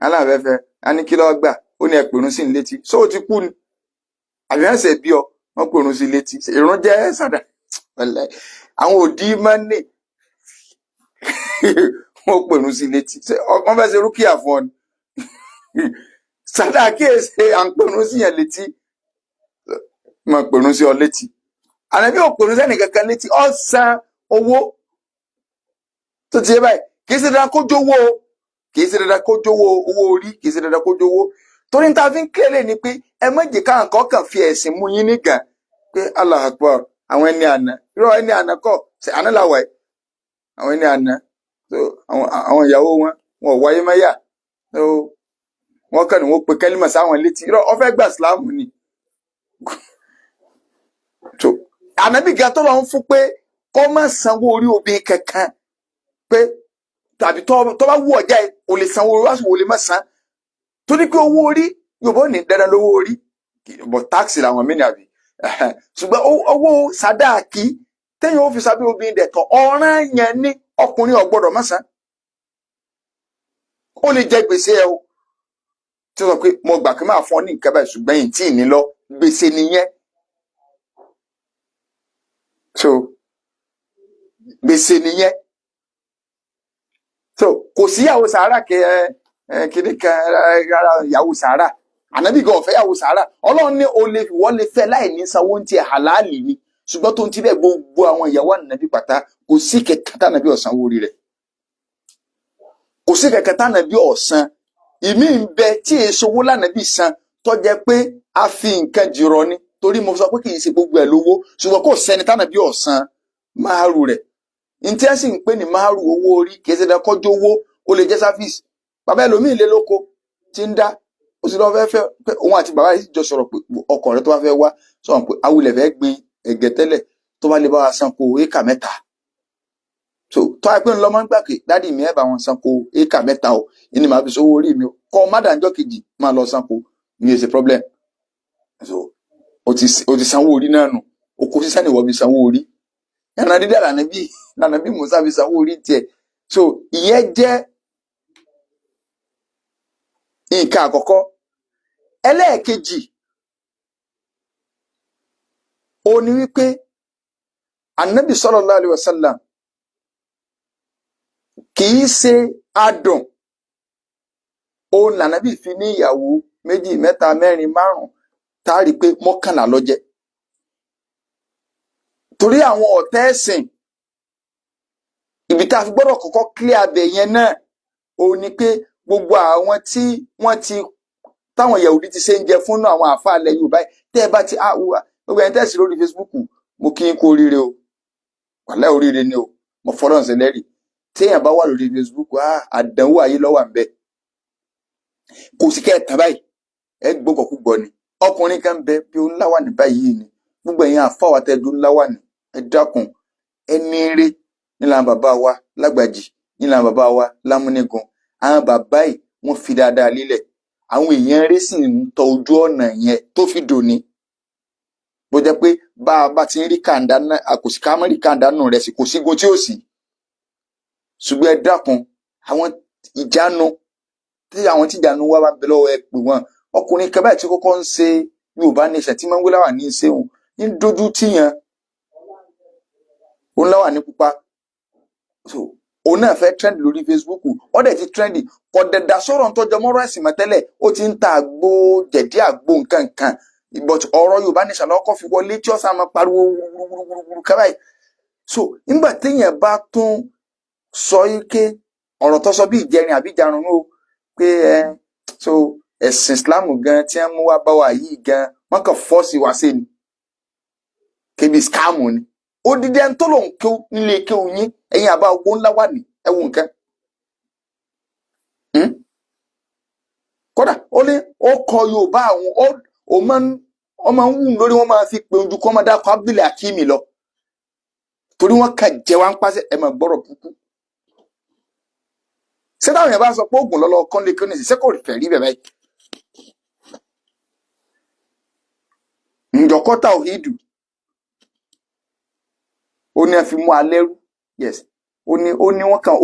aláàfẹ́fẹ́ a ní kí lọ́ọ́ gbà ó ní ẹ̀pẹ̀rún sí létí. Só o ti kú ni àbí ẹ̀sẹ̀ bí ọ wọ́n pèrún sí létí. Ìrún jẹ́ sàdá àwọn òdì máa ń ní wọ́n pèrún sí létí. Wọ́n fẹ́ ṣe rúkìá fún ọ ni sàdá kíyèsí à ń pèrún sí yẹn létí, máa pèrún sí ọ létí. Ànàbí ò pèrún sẹ́nì kankan létí, ó san owó tó ti yé báyìí. Kì í ṣe dandan kó jówó, kì í ṣe dandan kó jówó owó orí, kì í ṣe dandan kó jówó. Torí ta fi ń kílẹ̀ ni pé ẹ má jẹ́ káwọn kan kàn fi ẹ̀sìn mú yín nìkan pé Allah Akbar àwọn ẹni àná, irọ́ ẹni àná kọ́ ṣe àná làwà ẹ̀, àwọn ẹni àná àwọn ìyàwó wọn ò wáyé máyà, wọ́n kàn ní wọ́n pe kẹ́límà sáwọn létí, irọ́ ọ fẹ́ gbà síláàmù ni. Ànábì gan tó lọ ń fún pé kọ́ má sanwó orí obìnrin kankan pé tàbí tó bá wù ọjà ẹ ò lè sanwó orí wàásù wò lè má san. Torí pé owó orí Yorùbá ní dandan lówó orí bọ̀ táàkì làwọn mí ní àbí. Ṣùgbọ́n owó sàdáàkì téèyàn ó fi sábẹ́ obìnrin dẹ̀tọ̀ ọ̀ràn yẹn ní ọkùnrin ò gbọdọ̀ má san. Ó lè jẹ gbèsè ẹ o tí ó sọ pé mo gbà pé máa fún ọ ní nǹkan báyìí ṣùgbọ́n yìí tí ì ní lọ, gbèsè nìyẹn. So gbèsè nìyẹn. So kò síyàwó sàárà kìíní kan rárá ìyàwó sàárà. Ànábì gan ọ̀fẹ́ ìyàwó sàárà. Ọlọ́run ní wọ́n lè fẹ́ láì ní sanwó ń tiẹ̀ hàlálì ni. Ṣùgbọ́n tó ń ti bẹ́ẹ̀ gbogbo àwọn ìyàwó ànábì pátá kò sí kẹ̀kẹ́ tànàbí ọ̀sán owó orí rẹ̀. Kò sí kẹ̀kẹ́ tànàbí ọ̀sán. Ìmí ń bẹ tí èso owó lànàbí san tó jẹ́ pé a fi nǹkan jìrọ̀ ni. Torí mo sọ pé kì í ṣe gbogbo ẹ̀ lówó ṣùgbọ́n kò sẹ́ni tànàbí ọ̀sán máàrù rẹ̀. Ntí ẹ sì ń pè ní máàrù owó orí kì í ṣe dandan kọjú owó, ó lè jẹ́ sáfíìsì. Bàbá ẹlòmíì lé lóko tí ń dá ó sì lọ fẹ́ pé òun àti bàbá yìí jọ sọ̀rọ̀ pé ọkọ rẹ̀ tó bá fẹ́ wá sọ̀rọ̀ pé awulẹ̀ fẹ́ gbin ẹ̀gẹ́ tẹ́lẹ̀ tó bá lè bá wa sanko éka 3. So tó wáyé pé ń lọ máa ń gbà pé dádì mi ẹ̀ bá wọn sanko éka 3 o, ìní màá fi sówó orí mi o, kọ́ mádàjọ́ kejì máa lọ sanko ní èsì problem. So o ti sanwó orí náà nù, oko sísá ni ìwọ fi sanwó orí. Ẹran dídá lànàbí Mùsá fi sanwó orí tiẹ̀. So ìyẹn jẹ́ nǹkan àkọ́kọ́. Ẹlẹ́ẹ̀kejì ó ní wípé Ànábì sallallahu alaihi wasallam kìí ṣe adùn òun lànàbí fi ní ìyàwó 2, 3, 4, 5 táàrí pé 11 ló jẹ́. Torí àwọn ọ̀tá ẹ̀sìn ibi tá a fi gbọ́dọ̀ kọ́kọ́ clear abẹ yẹn náà òun ni pé gbogbo àwọn tí wọ́n ti táwọn Yahudi ti ṣe ń jẹ fún àwọn àfáà ilẹ̀ Yorùbá tẹ́ ẹ bá ti gbogbo ẹni tẹ́sí lórí Facebook mo kí n kú oríire o, wàláhì oríire ni o, mo fọ́lọ́run sí lẹ́rìí. Téèyàn bá wà lórí Facebook àdánwò ayé lọ́wọ́ à ń bẹ kò sí kẹ́ẹ̀tà báyìí ẹ gbọ́kọ̀ kú gbọ́ ni. Ọkùnrin kan bẹ bí ó ńláwà ní báyìí ni gbogbo ẹ̀yin àfáwà tẹ́ẹ̀dún ńláwà ní ẹ dákun ẹni eré nílànà bàbá wa Lágbàjì nílànà bàbá wa Lámúnigun. Àwọn bàbá yìí wọ́n fi dáadáa lílẹ̀. àwọn èèyàn rẹ̀ sì ń tọ ojú ọ̀nà yẹn tó fi dòní bó jẹ́ pé bá a bá ti ń rí kàńdá náà kò sí ká mọ́ rí kàńdá nù rẹ̀ sí kò sígun tí ò sí ṣùgbọ́n ẹ dákun àwọn ìjánu tí àwọn tíjánu wá bá bẹ lọ́wọ́ ẹ pè wọ́n ọkùnrin kan báyìí tí kọ́kọ́ ń ṣe Yorùbá nation tí máa ń wé láwà ní ìṣẹ́hùn ń dojú tíyan òun láwà ní pupa so òun náà fẹ́ trend lórí Facebook ó dẹ̀ ti trendi kò dẹ̀dà sọ̀rọ̀ tó jọ mọ́rọ̀ ẹ̀sìn mọ́ tẹ́lẹ̀ ó ti ń ta àgbo jẹ̀dí àgbo nǹkan kan but ọ̀rọ̀ Yorùbá nation lọ́kọ́ fi wọlé tí ọ̀sán máa pariwo wúruwúruwúru kábàáyì so nígbà téèyàn bá tún sọ yìí ké ọ̀rọ̀ tó sọ bí ìjẹrin àbí ìjarun ó pé so ẹ̀sìn Islam gan tí wọ́n mú wá bá wa yìí gan wọ́n kàn fọ́ọ̀sì wá sí ni kébi scam ni odidi ẹni tó lòun kéw nílé kéw yín ẹ̀yin àbá owó ńlá wà ní ẹ̀wọ̀n nǹkan kódà ó ní ó kọ Yorùbá àwọn ó máa ń wù lórí wọn máa fi pé ojú kọ́ máa dákọ̀ Abdul Hakimi lọ torí wọn kà jẹ wá ń pàṣẹ ẹ máa gbọ́rọ̀ púpù ṣé táwọn yẹn bá sọ pé oògùn lọ́lọ́ kọ́ńlé kí ó ní ṣe kò fẹ́ rí bẹ́ẹ̀ báyìí ǹjọ́kọ́tà òhídù ó ní ẹ fi mú alẹ́rú yes ó ní wọ́n kàn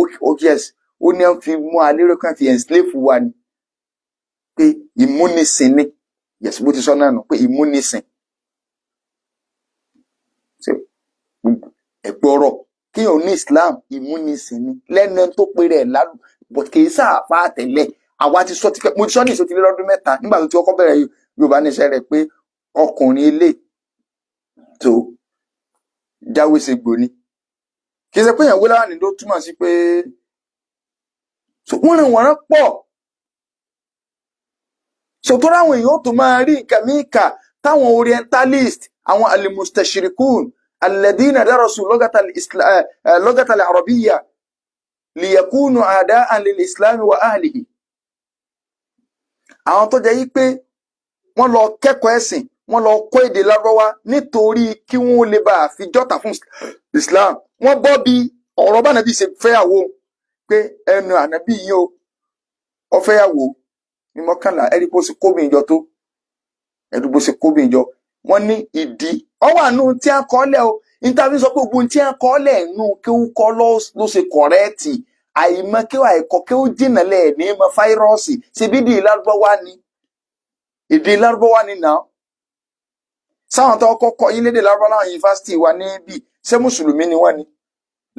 yes ó ní ẹ fi mú alẹ́rú kan fi enslave wa ni pé ìmúnisìn ni yes bó ti sọ náà nù pé ìmúnisìn ẹ̀gbọ́rọ̀ kéèyàn ní Islam ìmúnisìn ni lẹ́nu tó pe rẹ̀ lálù but kì í sáàfà tẹ́lẹ̀ àwa ti sọ tipẹ́ mo ti sọ ní ìsọ ti lé lọ́dún mẹ́ta nígbà tó ti kọ́kọ́ bẹ̀rẹ̀ Yorùbá nation rẹ̀ pé ọkùnrin ilé tó jáwé ṣe gbòní kì í ṣe pé èèyàn wé lára ní ló túmọ̀ sí pé wọ́n rìn wọ́n pọ̀ tó ráwọn èèyàn tó máa rí nǹkan míìkà táwọn orientalist àwọn alimustashirikun alladhina darasu lugata al-arabiyya liyakunu a'da'an lil-islam wa ahlihi àwọn tó jẹ́ yí pé wọ́n lọ kẹ́kọ̀ọ́ ẹ̀sìn wọ́n lọ kọ́ èdè Lárúbáwá nítorí kí wọ́n lè bá fi jọ́ta fún Islam wọ́n bọ́ bí ọ̀rọ̀ bá nàbí ṣe fẹ́yàwó pé ẹnu ànábì yìí ó fẹ́yàwó ní mọ́kànlá ẹ̀rí bó ṣe kóbìn ìjọ tó ẹ̀rí bó ṣe kóbìn ìjọ wọ́n ní ìdí ọwọ́ àánú tí a kọ́ lẹ̀ o nítorí sọ pé ogun tí a kọ́ lẹ̀ nù kí ó kọ́ ló ṣe kọ̀rẹ́ẹ̀tì àìmọ̀ kí ó àìkọ́ kí ó jìnnà lẹ̀ ní mọ fáírọ́ọ̀sì ṣebí èdè Lárúbáwá ni èdè Lárúbáwá ni náà sáwọn tó kọ́kọ́ yín lédè Lárúbáwá láwọn yunifásitì wa níbí ṣé mùsùlùmí ni wọ́n ni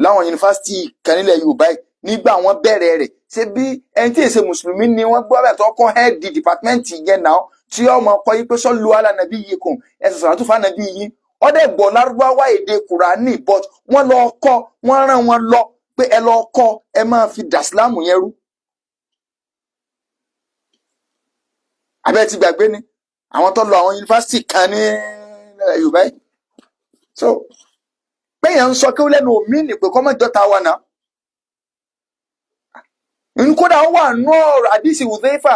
láwọn yunifásitì kan nílẹ̀ Yorùbá yìí nígbà wọ́n bẹ̀rẹ̀ rẹ̀ ṣé bí ẹni tí èsè mùsùlùmí ni wọ́n gbọ́ bẹ́ẹ̀ tó kọ́ hẹ́ẹ̀dì dìpátímẹ́ǹtì yẹn náà tí ọmọ ọkọ yìí pé sọ́lù alànàbí yìí kùn ẹ̀sìn sọ̀rọ̀ àtúfà nàbí yìí ọdẹ gbọ́ Lárúbáwá èdè Kùránì but wọ́n lọ kọ́ wọ́n rán wọn lọ pé ẹ lọ kọ́ ẹ máa fi dàsílámù yẹn rú. abẹ́ ti gbàgbé ni àwọn tó lọ àwọn yunifásitì kan ní Yorùbá yìí so péyàn ń sọ kí ó lẹ́nu omi nì pé kọ́mọ̀jọ́ ta wà náà nkódà ó wà nù ọ̀rọ̀ àdìsí Hudhaifa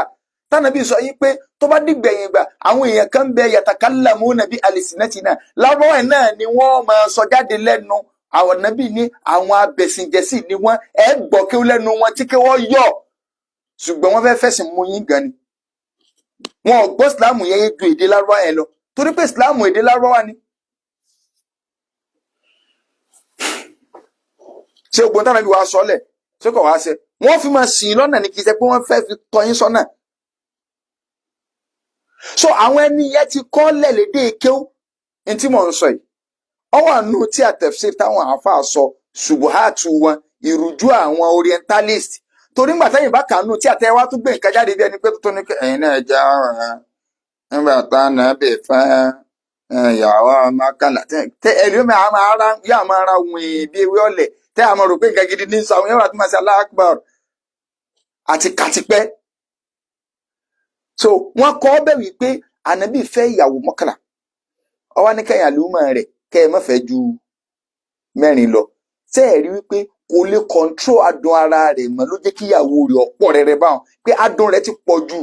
tánàbí sọ yìí pé tó bá dìgbẹ̀yìn gbà àwọn èèyàn kan bẹ yatakallamuna bi alsinatina Lárúbáwá náà ni wọ́n máa sọ jáde lẹ́nu àwọn nàbí ní àwọn abẹ̀sìnjẹsì ni wọ́n ẹ gbọ́ kí ó lẹ́nu wọn tí kí wọ́n yọ ṣùgbọ́n wọ́n fẹ́ fẹ̀sìn mú yín gan ni wọn ò gbọ́ ìsìláàmù yẹn ju èdè Lárúbáwá yẹn lọ torí pé ìsìláàmù èdè Lárúbáwá ni. ṣé ogun táwọn ibi wa sọ lẹ̀ ṣé kò wá ṣe wọ́n fi máa sìn lọ́nà ní kì í ṣe pé wọ́n fẹ́ fi tọ́ yín sọ́nà. so àwọn ẹni yẹn ti kọ́ lẹ̀lédè kéwú ní tí mò ń sọ yìí ọwọ́ àánú tí àtẹ̀fṣe táwọn àáfàá sọ ṣubuhatu wọn ìrújú àwọn orientalist torí ńgbà tẹ́yìn bá kànú tí àtẹ̀wá tún gbé nǹkan jáde bí ẹni pé tó ní ẹ̀yin náà já nígbà tá a náà bè fẹ́ ìyàwó mákàlà tẹ ẹ̀rí mi yà máa ra wìn bí ewé ọ̀lẹ̀ tẹ́ àmọ́ rò pé nǹkan gidi ní sọ àwọn yẹn wà tó máa ṣe Allahu Akbar àti kàtìpẹ́. so wọ́n kọ́ ọ́ bẹ̀ wípé ànábì fẹ́ ìyàwó mọ́kànlá ọwọ́ ní kẹ́yìn àlùmọ́ rẹ̀ kẹ́ ẹ má fẹ́ ju 4 lọ tẹ́ ẹ̀ rí wípé kò lè kọ́ńtró adùn ara rẹ̀ mọ́ ló jẹ́ kí ìyàwó rẹ̀ ọ̀pọ̀ rẹ̀ báwọn pé adùn rẹ̀ ti pọ̀ jù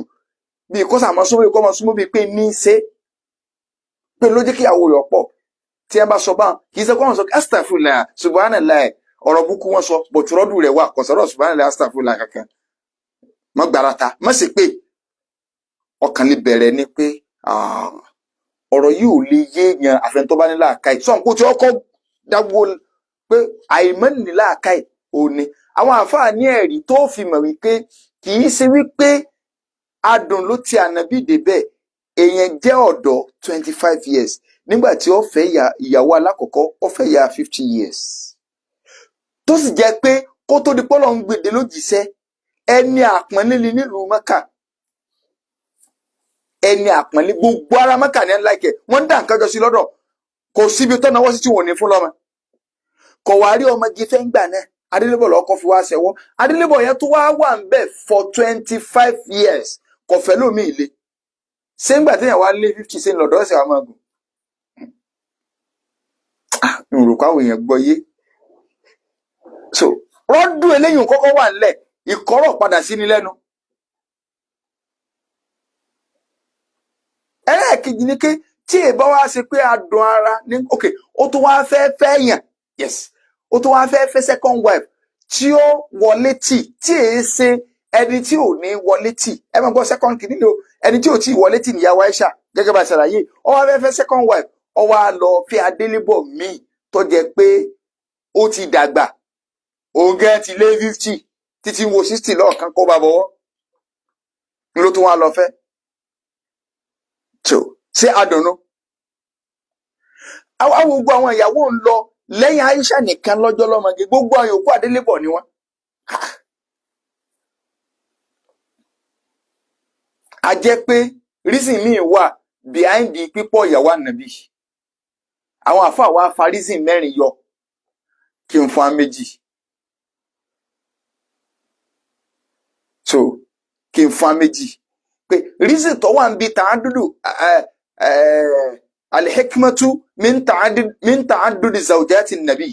bí kò sàmọ́ súnmọ́ kọ́ mọ́ súnmọ́ bíi pé ní í ṣe pé ló jẹ́ kí ìyàwó rẹ̀ ọ̀pọ̀ tí ẹ bá sọ báwọn kì í ṣe kọ́ wọn sọ astaghfirullah subhanallah ọ̀rọ̀ búkú wọn sọ bọ̀túrọ́dù rẹ̀ wà kọ̀sọ́rọ̀ subhanallah astaghfirullah kankan mọ́ gbàràtà mọ́ sì pé ọkàn lè bẹ̀rẹ̀ ni pé ọ̀rọ̀ yìí ò lè yé èèyàn àfẹn tó bá ní làákàyè sọ̀n kó tí ọkọ̀ dáwọ́ pé àìmọ́ ní làákàyè ò ní àwọn àfáà ní ẹ̀rí tó fi mọ̀ wípé kì í ṣe wípé adùn ló ti ànábì débẹ̀ èèyàn jẹ́ ọ̀dọ́ 25 years nígbà tí ó fẹ́ ìyàwó alákọ̀ọ́kọ́ ó fẹ́ ya 50 years tó sì jẹ́ pé kó tó di pọ́lọ́ ń gbèdé lójíṣẹ́ ẹni àpọ́nlé nílùú Mẹ́kà ẹni àpọ́nlé gbogbo ara Mẹ́kà ní ẹnláìkẹ wọ́n dá nǹkan jọ sí lọ́dọ̀ kò síbi tó náwó sí tí wọ́n ní fún lọ́mọ kò wá rí ọmọge fẹ́ ń gbà náà Adélébọ̀ lọ́kọ́ fi wá ṣẹwọ́ Adélébọ̀ yẹn tó wá wà ń bẹ̀ for 25 years kò fẹ́ lómi ìle ṣé ń gbà téèyàn wá lé 50 ṣe ń lọ́dọ̀ ọ̀sẹ̀ àwọn ọmọ ìrùkọ àwọn èèyàn gbọ́ yé so rọ́dún eléyìí kọ́kọ́ wà nílẹ̀ ìkọ́rọ̀ padà sí ni lẹ́nu ẹlẹ́ẹ̀kejì ni pé tí èèbá wá ṣe pé adùn ara ní ok ó tún wá fẹ́ yàn yes ó tún wá fẹ́ second wife tí ó wọlé tì tí èé ṣe ẹni tí ò ní wọlé tì ẹ máa gbọ́ second kìíní o ẹni tí ò tí ì wọlé tì níyàwó Aisha gẹ́gẹ́ bá ṣàlàyé ó wá fẹ́ second wife ó wá lọ fẹ́ Adélébọ̀ míì tó jẹ́ pé ó ti dàgbà òun gẹ́ ti lé 50 títí wo 60 lọ́ọ̀kan kó bá bọ́wọ́ ló tún wá lọ fẹ́ so ṣé adùnnú àwọn gbogbo àwọn ìyàwó ń lọ lẹ́yìn Aisha nìkan lọ́jọ́ lọ́mọge gbogbo àwọn yòókù Adélébọ̀ ni wọ́n a jẹ́ pé reason míì wà behind the pípọ̀ ìyàwó ànàbì àwọn àfáà wa fa reason mẹ́rin yọ kí n fún wa méjì so kí n fún wa méjì pé reason tó wà ń bi tàádùdù alhikmatu min tàádùdù zawjati nàbì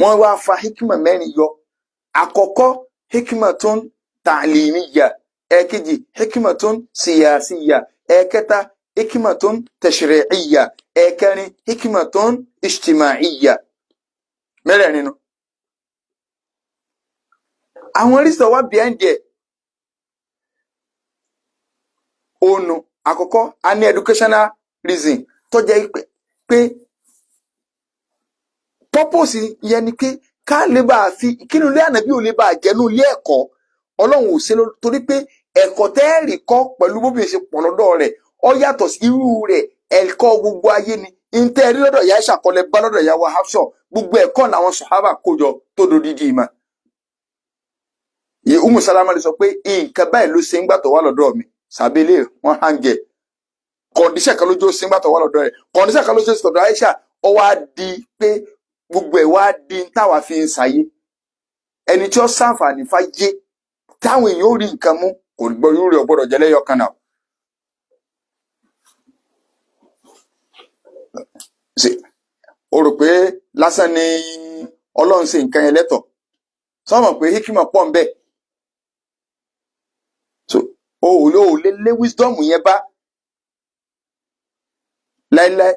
wọ́n wá fa hikma mẹ́rin yọ àkọ́kọ́ hikmatun ta'limiyya ẹ̀kejì hikmatun siyasiyya ẹ̀kẹta hikmatun tashri'iyya ẹ̀kẹrin hikmatun ijtima'iyya mẹ́rẹ̀ẹ̀rin nu àwọn reason wà behind there onu àkọ́kọ́ a ní educational reason tó jẹ́ pé purpose yẹn ni pé ká lè bá fi kínú ilé ànábì ò lè bá jẹ́nu ilé ẹ̀kọ́ Ọlọ́run ò ṣe torí pé ẹ̀kọ́ tẹ́ẹ̀rì kọ́ pẹ̀lú bóbi ṣe pọ̀ lọ́dọ̀ rẹ̀ ó yàtọ̀ sí irú rẹ̀ ẹ̀kọ́ gbogbo ayé ni ìtẹ́ẹ̀rí lọ́dọ̀ ìyá ìṣàkọlẹ̀ bá lọ́dọ̀ ìyá wa Hafsa gbogbo ẹ̀kọ́ làwọn sàhábà kójọ tó dodidi ìmọ̀ yìí Umu Salama lè sọ pé nǹkan báyìí ló ṣe ń gbà tó wà lọ́dọ̀ mi sàbẹ̀lẹ̀ wọn hàǹgẹ̀ kọ̀ǹdíṣà kan lójó ṣe ń gbà tó wà lọ́dọ̀ rẹ̀ kọ̀ǹdíṣà kan lójó ṣe tọ̀dọ̀ Aisha ó wá di pé gbogbo ẹ̀ wá di táwa fi ń ṣàyé ẹni tí ó ṣàǹfààní fáyé táwọn èèyàn ò rí nǹkan mú kò gbọ́ irú rẹ̀ ọ̀gbọ́dọ̀ jẹ́ lẹ́yọ̀ kan náà. o rò pé lásán ni Ọlọ́run ṣe nǹkan yẹn lẹ́tọ̀ sọ́mọ̀ pé hikima pọ̀ ń bẹ so o ò lè lé wisdom yẹn bá láíláí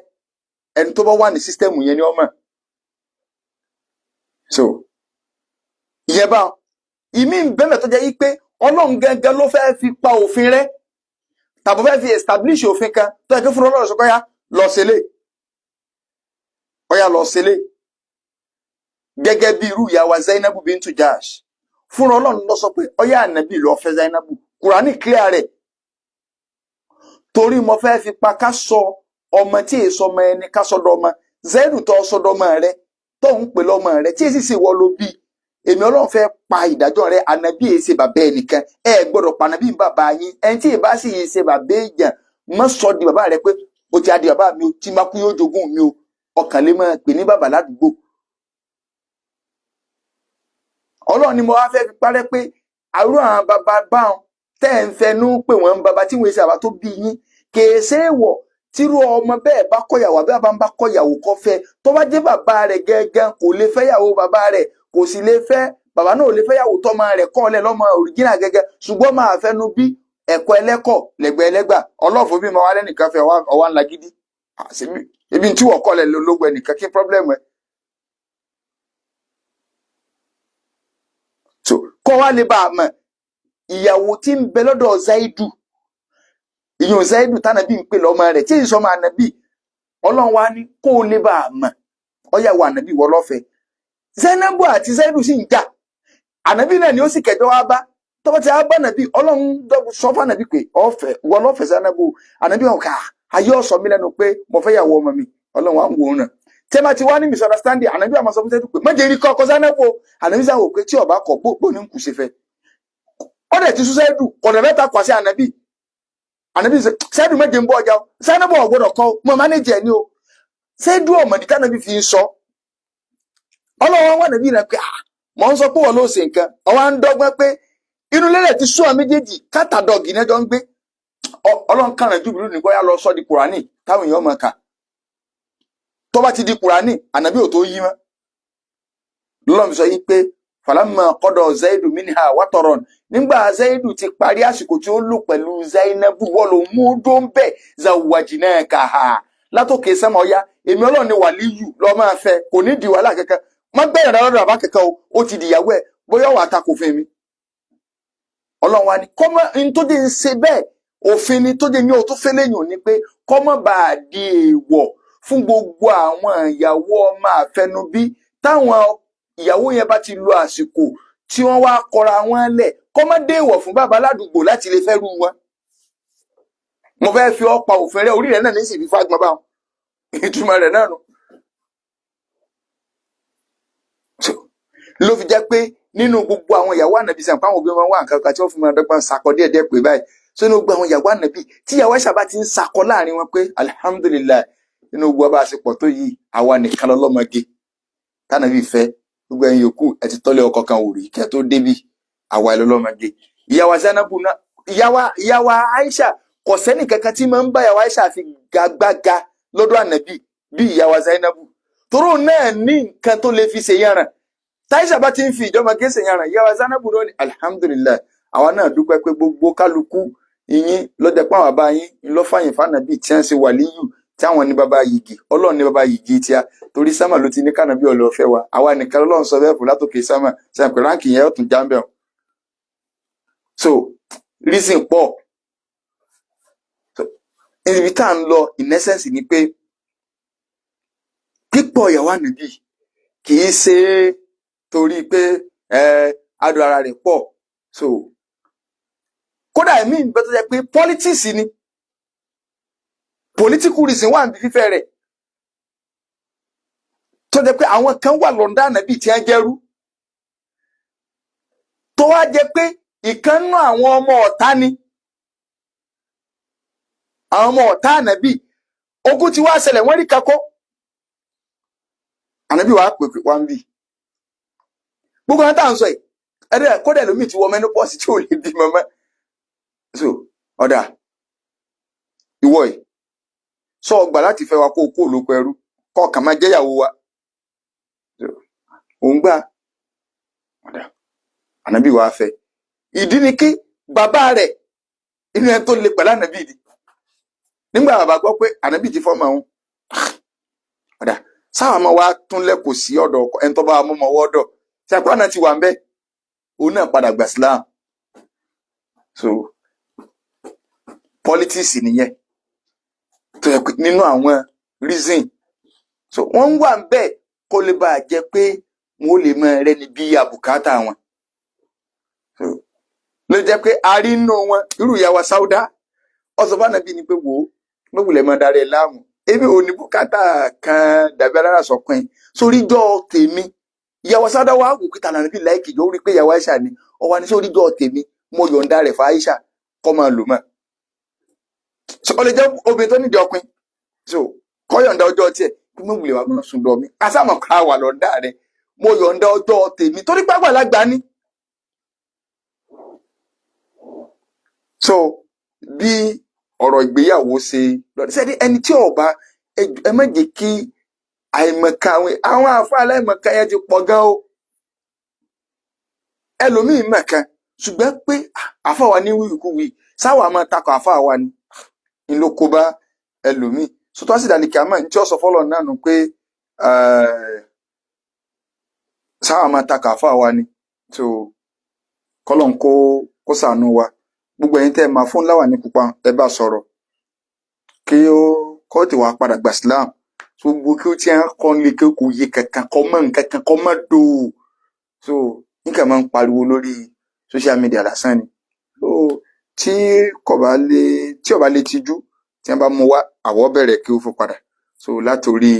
ẹni tó bá wà ní system yẹn ni ó mọ̀ so ìyẹn bá ìmí ń bẹ̀rẹ̀ tó jẹ́ yí pé Ọlọ́run gangan ló fẹ́ fi pa òfin rẹ̀ tàbí fẹ́ fi establish òfin kan tó yẹ kí fún Ọlọ́run sọ pé ọ̀yá lọ sílé ọ̀yá lọ sílé gẹ́gẹ́ bí irú ìyàwó Zainabu bintu Jahsh fún Ọlọ́run lọ sọ pé ọ̀yá ànábì lọ fẹ́ Zainabu Kùránì clear rẹ̀ torí mo fẹ́ fi pa ká sọ ọmọ tí èso ọmọ ẹni ká sọdọ̀ ọmọ Zaidu tó sọdọ̀ ọmọ rẹ tó ń pè lọ́mọ rẹ tí èsì sì wọ ló bí èmi Ọlọ́run fẹ́ pa ìdájọ́ rẹ ànábì èsè bàbá ẹnìkan ẹ gbọ́dọ̀ pa ànábì bàbá yín ẹni tí ìbá sì ṣe bàbá èèyàn mọ́ sọ di bàbá rẹ pé ó ti adi bàbá mi o tí n bá kú yóò jogún mi o ọkàn lè máa pè ní bàbá ládùúgbò Ọlọ́run ni mo wá fẹ́ fi parẹ́ pé àrùn àwọn bàbá báwọn tẹ́ ń fẹnu pé wọ́n ń bàbá tí wọ́n ṣe àbá tó bí yín kèéṣe wọ̀ tírú ọmọ bẹ́ẹ̀ bá kọ̀yàwó àbí bàbá ń bá kọ̀yàwó kọ́ fẹ́ tó bá jẹ́ bàbá rẹ̀ gẹ́gẹ́ kò lè fẹ́yàwó bàbá rẹ̀ kò sì lè fẹ́ bàbá náà ò lè fẹ́yàwó tọ́mọ rẹ̀ kọ́ ọ̀lẹ́ lọ́mọ òrìjìnà gẹ́gẹ́ ṣùgbọ́n máa fẹ́nu bí ẹ̀kọ́ ẹlẹ́kọ̀ lẹ́gbẹ́ ẹlẹ́gbà ọlọ́ọ̀fù bí máa wá lẹ́nìkan fẹ́ ọwá ńlá gidi ibi tí wọ́n kọ́ lẹ̀ lógún ẹnìkan kí pọ́blẹ́mù ẹ̀ so kọ́ wá lè bá a mọ̀ ìyàwó tí ń bẹ lọ́dọ̀ Zaidu, ìyẹn Zaidu tánàbí ń pè lọ́mọ rẹ̀ tí ìsọmọ ànàbí, Ọlọ́run wá ní kó o lè bá a mọ̀ ọyàwó ànàbí wọ lọ́fẹ̀ẹ́. Zainabu àti Zaidu sì ń jà, ànàbí náà ni ó sì kẹjọ wá bá, tọ́wọ́ ti á bá ànàbí, Ọlọ́run sọ fún ànàbí pé ọ̀fẹ́ wọ lọ́fẹ̀ẹ́ Zainabu, ànàbí wọn kà ayé ọ̀sọ́ mi lẹ́nu pé mo fẹ́ yàwó ọmọ mi, Ọlọ́run wá ń wò ó náà. Tẹ́ bá ti wá ní misunderstanding, ànàbí àmọ́ sọ fún Zaidu pé mọ́jẹ́ rí kọ́kọ́ Zainabu, ànàbí sáwọ́ pé tí ọba kọ̀ bó ní kù ṣe fẹ́. Ó dẹ̀ ti sún Zaidu ọ̀nà mẹ́ta kwàsí ànàbí Zaidu mẹ́jẹ̀ ń bọ́ ọjà Zainabu ọ̀gbọ́dọ̀ kọ́ mọ́ mánéjì ẹ̀ ní o. Zaidu ọmọ ní tánàbí fi ń sọ, Ọlọ́run wà nàbí rẹ̀ pé mọ̀ ń sọ pé wọ́n ló ṣe nǹkan, ọwọ́ ń dọ́gbọ́n pé inú lẹ́lẹ̀ ti sún àwọn méjèèjì kátàdọ̀gì náà jọ ń gbé. Ọlọ́run kàràn Júbìrì ní bóyá lọ sọ di Kùránì táwọn èèyàn mọ̀ ká, tó bá ti di Kùránì ànàbí ò tó yí mọ́. lọ́lọ́run sọ yí pé falamma qada Zaidu minha wataran, nígbà Zaidu ti parí àsìkò tí ó lò pẹ̀lú Zainabu wọ́n ló mú dó ń bẹ̀ zawwajnakaha látòkè sẹ́mọ̀ ọ̀yá èmi Ọlọ́run ni wàlíyù lọ́ máa fẹ́, kò ní di wàhálà kankan, má gbẹ̀yìn lọ́dọ̀ àbá kankan o, ó ti dìyàwó ẹ̀, bóyá wà á takò fún mi. Ọlọ́run wa ni kọ́mọ́ ní tó dé ń ṣe bẹ́ẹ̀, òfin ni tó dé ní o tó fẹ́ lẹ́yìn òní pé kọ́mọ́ bá a di èèwọ̀ fún gbogbo àwọn ìyàwó ọmọ àfẹnubí, táwọn ìyàwó yẹn bá ti lo àsìkò tí wọ́n wá kọra wọn lẹ̀, kọ́mọ́ dé èèwọ̀ fún bàbá aládùúgbò láti lè fẹ́ rú wọn. Mo fẹ́ fi ọ́ pa òfin rẹ̀, orí rẹ̀ náà ní sì fi fágbọ́n báwọn, ìtumọ̀ rẹ̀ náà nù. Ló fi jẹ́ pé nínú gbogbo àwọn ìyàwó ànàbí sàn fáwọn obìnrin wọn wà nǹkan kan tí wọ́n fi máa dọ́gbọ́n sakọ díẹ̀díẹ̀ pé báyìí, so nínú gbogbo àwọn ìyàwó ànàbí tí ìyàwó Àìṣà bá ti ń sakọ láàrin wọn pé alihamudulilayi nínú gbogbo bá a ṣe pọ̀ tó yìí àwa nìkan lọ́lọ́mọge tánàbí fẹ́, gbogbo ẹ̀yin yòókù ẹ ti tọ́lé ọkọ kan wò rí kẹ́ tó débì, àwa lọ́lọ́mọge. ìyàwó Zainabu náà, ìyàwó Àìṣà kò sẹ́nì kankan tí máa ń bá ìyàwó Àìṣà fi gagbága lọ́dọ̀ ànàbí bí ìyàwó Zainabu, toró náà ní nǹkan tó lè fi ṣe yàrá. Táìṣà bá ti ń fi ìjọba gẹ́sẹ̀ yàrá, ìyàwó Zainabu náà ní alihamudulilayi, àwa náà dúpẹ́ pé gbogbo kálukú ìyín lọ́jọ́ pé àwọn bàbá yín ńlọ́fàyìn fànàbí tí wọ́n ṣe wàlíyù tí àwọn ní bàbá yìgì, Ọlọ́run ní bàbá yìgì tí a torí sámà ló ti ní kànábí ọlọ́fẹ́ wa, àwa nìkan Ọlọ́run sọ bẹ́ẹ̀ fún látòkè sámà sẹ́yìn pé ráǹkì yẹn ọ̀tún jámbẹ̀. So reason pọ̀, ibi tá à ń lọ in essence ni pé pípọ̀ ìyàwó ànàbí kì í ṣe torí pé adùn ara rẹ̀ pọ̀. So kódà ẹ̀mí ìgbẹ́ tó jẹ́ pé politics ni, political reason wà níbi fífẹ́ rẹ̀, tó jẹ́ pé àwọn kan wà lọ́ndà ànàbí tí wọ́n jẹ́rú, tó wá jẹ́ pé ìkànnú àwọn ọmọ ọ̀tá ni, àwọn ọmọ ọ̀tá ànàbí, ogun ti wá ṣẹlẹ̀ wọ́n rí kakọ́, ànàbí wàá pè wá ń bì. Gbogbo àwọn tá à ń sọ yìí ẹ̀rẹ́ kódà lómi ti wọ menopause tí ò lè bí mọ́mọ́. So ọ̀dà ìwọ yìí sọ ọgbà láti fẹ́ wa kó o kó olóko ẹrú kọ́ ọ̀kà máa jẹ́yàwó wa, òun gbà ọ̀dà ànàbí wàá fẹ́. Ìdí ni kí bàbá rẹ̀ inú ẹ tó lè pẹ̀lú ànàbí ìdí nígbà bàbá gbọ́ pé ànàbí ti fọ́mọ òun, ọ̀dà sáwọn ọmọ wa tún lẹ́kọ̀ọ́ sí ọ̀dọ̀ ẹni tó bá mọ́ ọmọ ọwọ́dọ̀ tí àpá náà ti wà ń bẹ́, òun náà padà gbà Islam. So politics nìyẹn tó yẹ pé nínú àwọn reason, so wọ́n ń wà ń bẹ́ kó lè bá jẹ́ pé wọ́n lè mọ ẹrẹ́ni bí àbùkátà wọn. So ló jẹ́ pé a rí nínú wọn irú ìyàwó Sáúdà ọ̀sọ̀ bá nàbí ni pé wò ó mọ̀wùlẹ̀ mọ́ darí ẹ̀ láàmú, èmi ò ní bùkátà kan dàbí alára sọ̀kan sóríjọ́ tèmi. Ìyàwó Sáúdà wà wò kíta nàbí láìkì jọ rí pé ìyàwó Àìṣà ni ọwọ́ ní sóríjọ́ tèmi mo yọ̀ǹda rẹ̀ fún Àìṣà kọ́ máa lò mọ́. So ó lè jẹ́ obìnrin tó nídìí ọkùnrin, so kọ́ yọ̀ǹda ọjọ́ tiẹ̀ kí mọ̀wùlẹ̀ wà mọ́ sùn lọ mi asámọ̀ ká wà lọ́ndà rẹ̀, mo yọ̀ǹda ọjọ́ tèmi torí pàgbàlagbà ni. So bí ọ̀rọ̀ ìgbéyàwó ṣe lọ́dún sẹ́ni ẹni tí ọba ẹ má jẹ́ kí àìmọ̀ká àwọn àfa aláìmọ̀ká yẹn ti pọ̀ gan o. Ẹlòmíì mọ̀kan ṣùgbọ́n pé àfa wa ní wíwíkúwí sáwà máa takọ̀ àfa wa ni ló kó bá ẹlòmíì. Sọtọ́ sì dàlí kí a máa ń tí ó sọ fọ́lọ̀ náà nù pé sáwà máa takọ̀ àfa wa ni. So kọ́lọ̀ ń kó ṣàánú wa gbogbo ẹ̀yin tẹ́ ẹ máa fún láwà ní pupa ẹ bá sọ̀rọ̀ kí ó kọ́ tí wàá padà gbà Islam gbogbo kí ó ti ń kọ́ nílé kí kò yé kankan kọ́ mọ́ nǹkan kan kọ́ mọ́ dò so nǹkan máa ń pariwo lórí social media lásán ni so tí ó bá lè tijú tí wọ́n bá mú wá àwọ̀ bẹ̀rẹ̀ kí ó fò padà so látòrí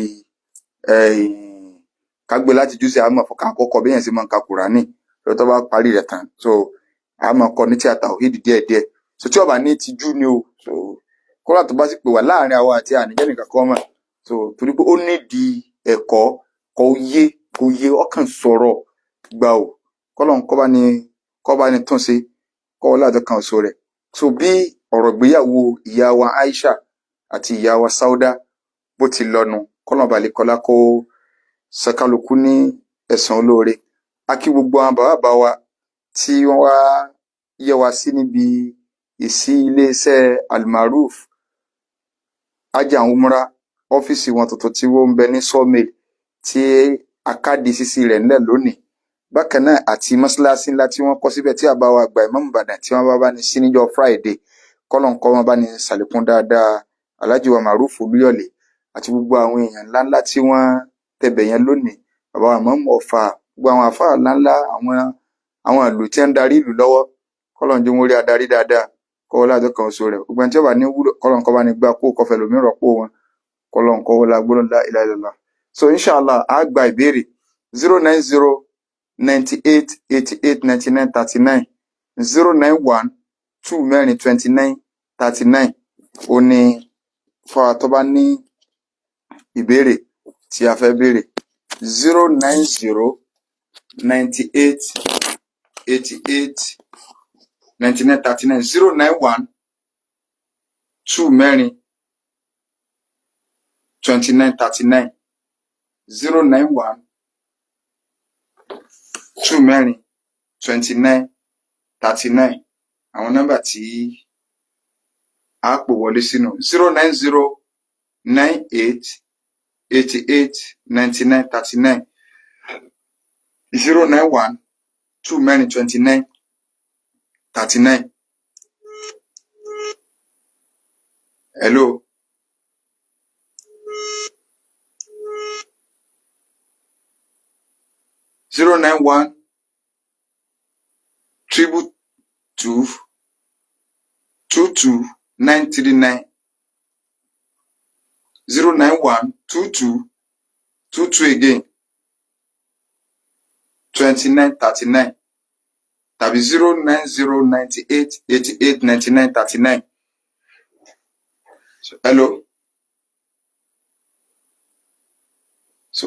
kágbé láti jù sí àmọ́ fọkàn àkọ́kọ́ bí èèyàn ṣe máa ń ka Kùránì tó bá parí rẹ̀ tán so àmọ́ kọ́ ní tí a tàwhídì díẹ̀díẹ̀ so tí ó bá ní tijú ni o so kọ́lá tó bá sì pè wá láàrin àwa àti àníjẹ́ nìkan kọ́ mọ̀ so torí pé ó nídìí ẹ̀kọ́ kò yé ọkàn sọ̀rọ̀ gbà o kọ́lọ̀ kọ́ bá ní tún ṣe kọ́ ọ láàjọ kan oṣù rẹ̀ so bí ọ̀rọ̀ ìgbéyàwó ìyá wa Aisha àti ìyá wa Sauda bó ti lọ́nu kọ́lọ̀ balẹ̀ kọ́lá kó ṣàkálùkù ní ẹ̀san olóore a kí gbogbo àwọn bàbá wa tí wọ́n wá yẹ wá sí níbi ìsí iléeṣẹ́ Almaroof Hajj and Umrah ọ́fíìsì wọn tuntun tí wọ́n ń bẹ ní Sawmill tí akádi sísí rẹ̀ ńlẹ̀ lónìí bákan náà àti mọ́ṣáláṣí ńlá tí wọ́n kọ́ síbẹ̀ tí àbá wa àgbà Ìmáàmù Ìbàdàn tí wọ́n bá ní sí níjọ́ Friday kọ́lọ̀ǹkọ́ wọn bá ní ṣàlékún dáadáa Alhaji wa Maruf Olúyọ̀lé àti gbogbo àwọn èèyàn ńláńlá tí wọ́n tẹ̀bẹ̀ yẹn lónìí bàbá wa Ìmáàmù Ọ̀fà gbogbo àwọn àfáà ńláńlá àwọn ìlú tí ń darí ìlú lọ́wọ́ kọ́lọ̀ǹjẹ́ wọn rí adarí dáadáa kọ́wọ́ láàjọ kan oṣù rẹ̀ gbogbo ẹni tí ó bá ní wúlò kọ́lọ̀ǹkọ́ bá ní gbá kó kọfẹ́ lómi rọ̀pò wọn kọ́lọ̀ǹkọ́ wọlé agbóhùn la ilaha illallah so inshallah a gba ìbéèrè 09098889939 091 2 29 ó ní fún wa tó bá ní ìbéèrè tí a fẹ́ béèrè 09098889939 091 2 29 091 2 29 àwọn nọ́mbà tí a pò wọlé sínú 09098889939 091 2 29 hello. Zero 91 222 22939 091 22 again 2939 tàbí 09098889939 so hello so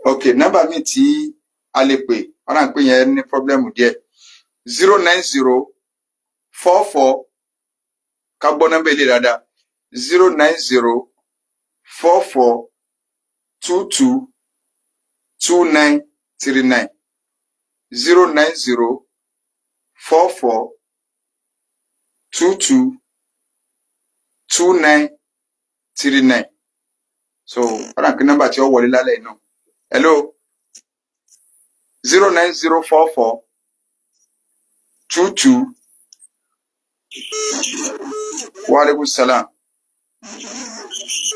okay nọ́mbà mi tí a lè pè ọ̀nà pé yẹn ní pọ́blẹ́mù díẹ̀ 09044 ká gbọ́ nọ́mbà ilé dáadáa 09044 22 2939 09044 22 2939 so ọ̀nà pé nọ́mbà tí ó wọlé lálẹ́ náà. Hello 09044 22 wa alaikum salam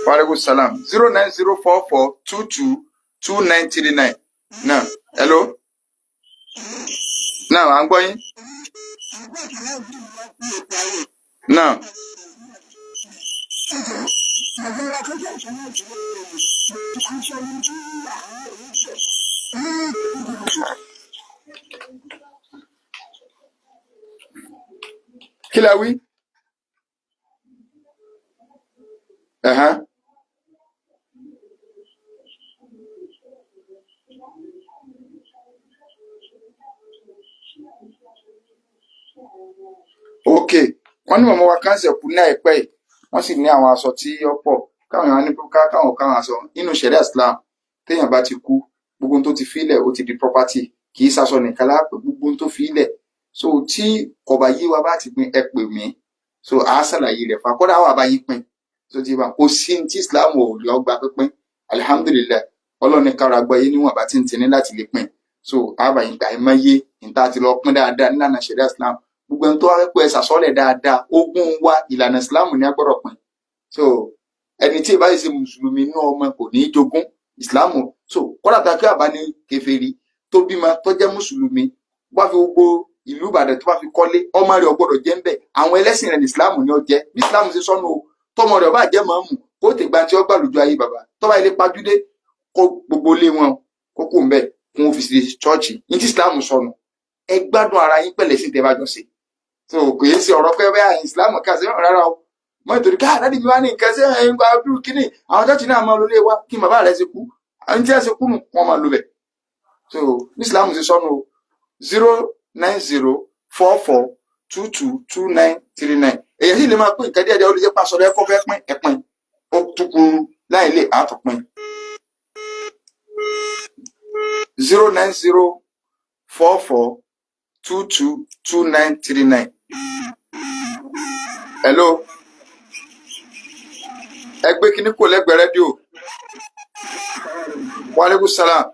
09044 22 2939 náà hello náà à ń gbọ́ yín náà. Kí la wí? Ok, wọ́n ní mọ̀mọ́ wa káńsẹ̀ kú ní àìpẹ́ yìí wọ́n sì ní àwọn aṣọ tí ó pọ̀ káwọn èèyàn ní káwọn aṣọ nínú ṣẹ̀ríà Islam téèyàn bá ti kú gbogbo tó ti fílẹ̀ ó ti di property kì í ṣaṣọ nìkan láàpẹ gbogbo tó fílẹ̀ so tí kò bá yí wa bá ti pín ẹ pè mí so a ṣàlàyé rẹ̀ fún akọ́dà wà bá yín pín so ti bá kò sí tí Islam ò lọ gba pínpín alihamudulilayi Ọlọ́run ní kára gbọ́ yé níwọ̀n bá ti ń tẹni láti lè pín so àbàyìn gbà ẹ̀ mọ́yé níta ti lọ pín dáadáa nílànà ṣẹ̀ríà Islam gbogbo ẹni tó wá pẹ́ ṣàsọ́lẹ̀ dáadáa ogún wa ìlànà Islam ní agbọ́dọ̀ pín so ẹni tí ìbáyìí ṣe mùsùlùmí inú ọmọ kò ní í jogún Islam so kọ́dà tá a kí àbá ní kèfèrí tó bímọ tó jẹ́ mùsùlùmí wá fi gbogbo ìlú Ìbàdàn tó bá fi kọ́lé ọmọ rẹ̀ ọgbọ́dọ̀ jẹ́ ń bẹ̀ àwọn ẹlẹ́sìn rẹ̀ ní Islam ní ó jẹ́ bí Islam ṣe sọ́nù o tọmọ rẹ̀ ọba jẹ́ màmú kó tè gba tí ó gbà lójú ayé bàbá tó bá ilé pajúdé kó gbogbo lé wọn kó kó ń bẹ̀ kó fi ṣe ṣọ́ọ̀ṣì ní tí Islam sọnù ẹ gbádùn ara yín pẹ̀lẹ́ sí tẹ́ bá jọ ṣe so kò yẹ sí ọ̀rọ̀ pé bẹ́ẹ̀ Islam kà sí rárá o mọ́ nítorí ká àdáde mi wá ní nǹkan sí ẹ̀yìn gba dúró kínní àwọn chọ́ọ̀chì náà máa lólé wa kí bàbá rẹ̀ ṣe kú àwọn tí wọ́n ṣe kú nù wọ́n máa lo bẹ̀ so Islam ṣe sọnù o 09044222939 èyí sì lè máa pín nǹkan díẹ̀ ó lè jẹ́ pàṣọ rẹ kó fẹ́ pín ẹ̀pín ó tukuru láì lè àtọ̀pín 09044222939. Hello ẹgbẹ́ kìíní kò lẹ́gbẹ̀ẹ́ rédíò wa alaikum salam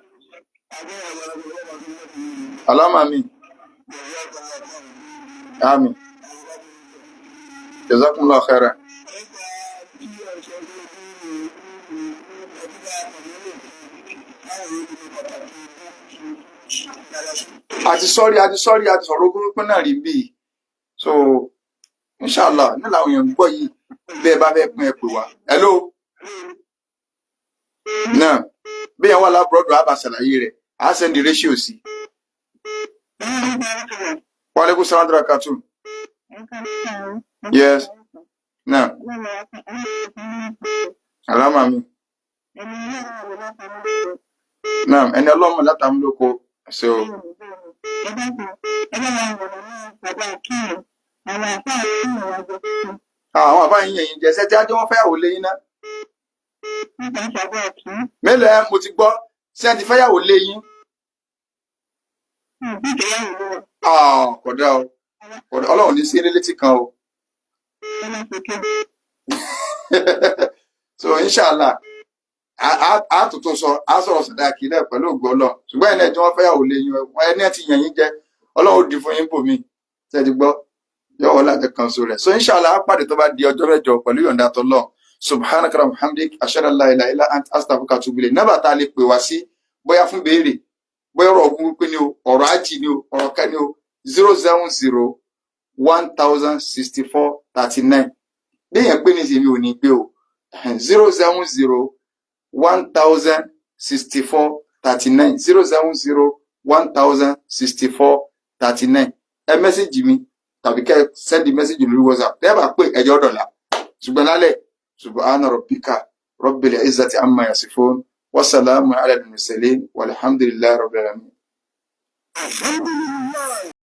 alama mi amin jazakumullahu khairan àti sọ̀rọ̀ ogún pín náà rí bí so inshallah ní làwọn èèyàn gbọ́ yìí bẹ́ẹ̀ bá fẹ́ pín ẹ pè wá hello náà bí yẹn wà lábúrọ́dù àbá ṣàlàyé rẹ̀ á sẹ́ndì ratio sí wa alaikum salam barakatuh yes náà alama mi náà ẹni ọlọ́mọ látàmúlòkọ so àwọn àbá yín yẹ̀yìn jẹ́ sẹ́tí ájọ́ wọn fẹ́yàwó lé yín ná mélòó ẹ mo ti gbọ́ sẹ́tí fẹ́yàwó lé yín kódà o Ọlọ́run ní sí ilé létí kan o so inshallah a tuntun sọ a sọ̀rọ̀ sàdáàkì náà pẹ̀lú ògbó Ọlọ́run ṣùgbọ́n ẹni tí wọ́n fẹ́yàwó lé yín ẹni tí yẹ̀yìn jẹ́ Ọlọ́run ó di fún yín bòmí sẹ́tí gbọ́ yóò wọlé àti kan sórí ẹ̀ so inshallah á pàdé tó bá di ọjọ́ mẹ́jọ pẹ̀lú yọ̀ǹda t'Ọlọ́run subhanaka wa hamdik ashhadu an la ilaha illa anta astaghfiruka wa atubu ilayk nọ́mbà tá a lè pè wá sí bóyá fún béèrè bóyá ọ̀rọ̀ ogun pípé ni o ọ̀rọ̀ ájì ni o ọ̀rọ̀ ká ni o 070-1064-39 béèyàn pé ní sèmi ò ní pé o 070-1064-39 070-1064-39 ẹ mẹ́sẹ̀jì mi tàbí kẹ́ sẹ́ndì mẹ́sẹ̀jì lórí WhatsApp tẹ́ bá pè ẹjọ́ dọ̀là ṣùgbọ́n lálẹ́ subhana rabbika rabbil izzati amma yasifun wa salamun ala al-mursalin walhamdulillahi rabbil alamin.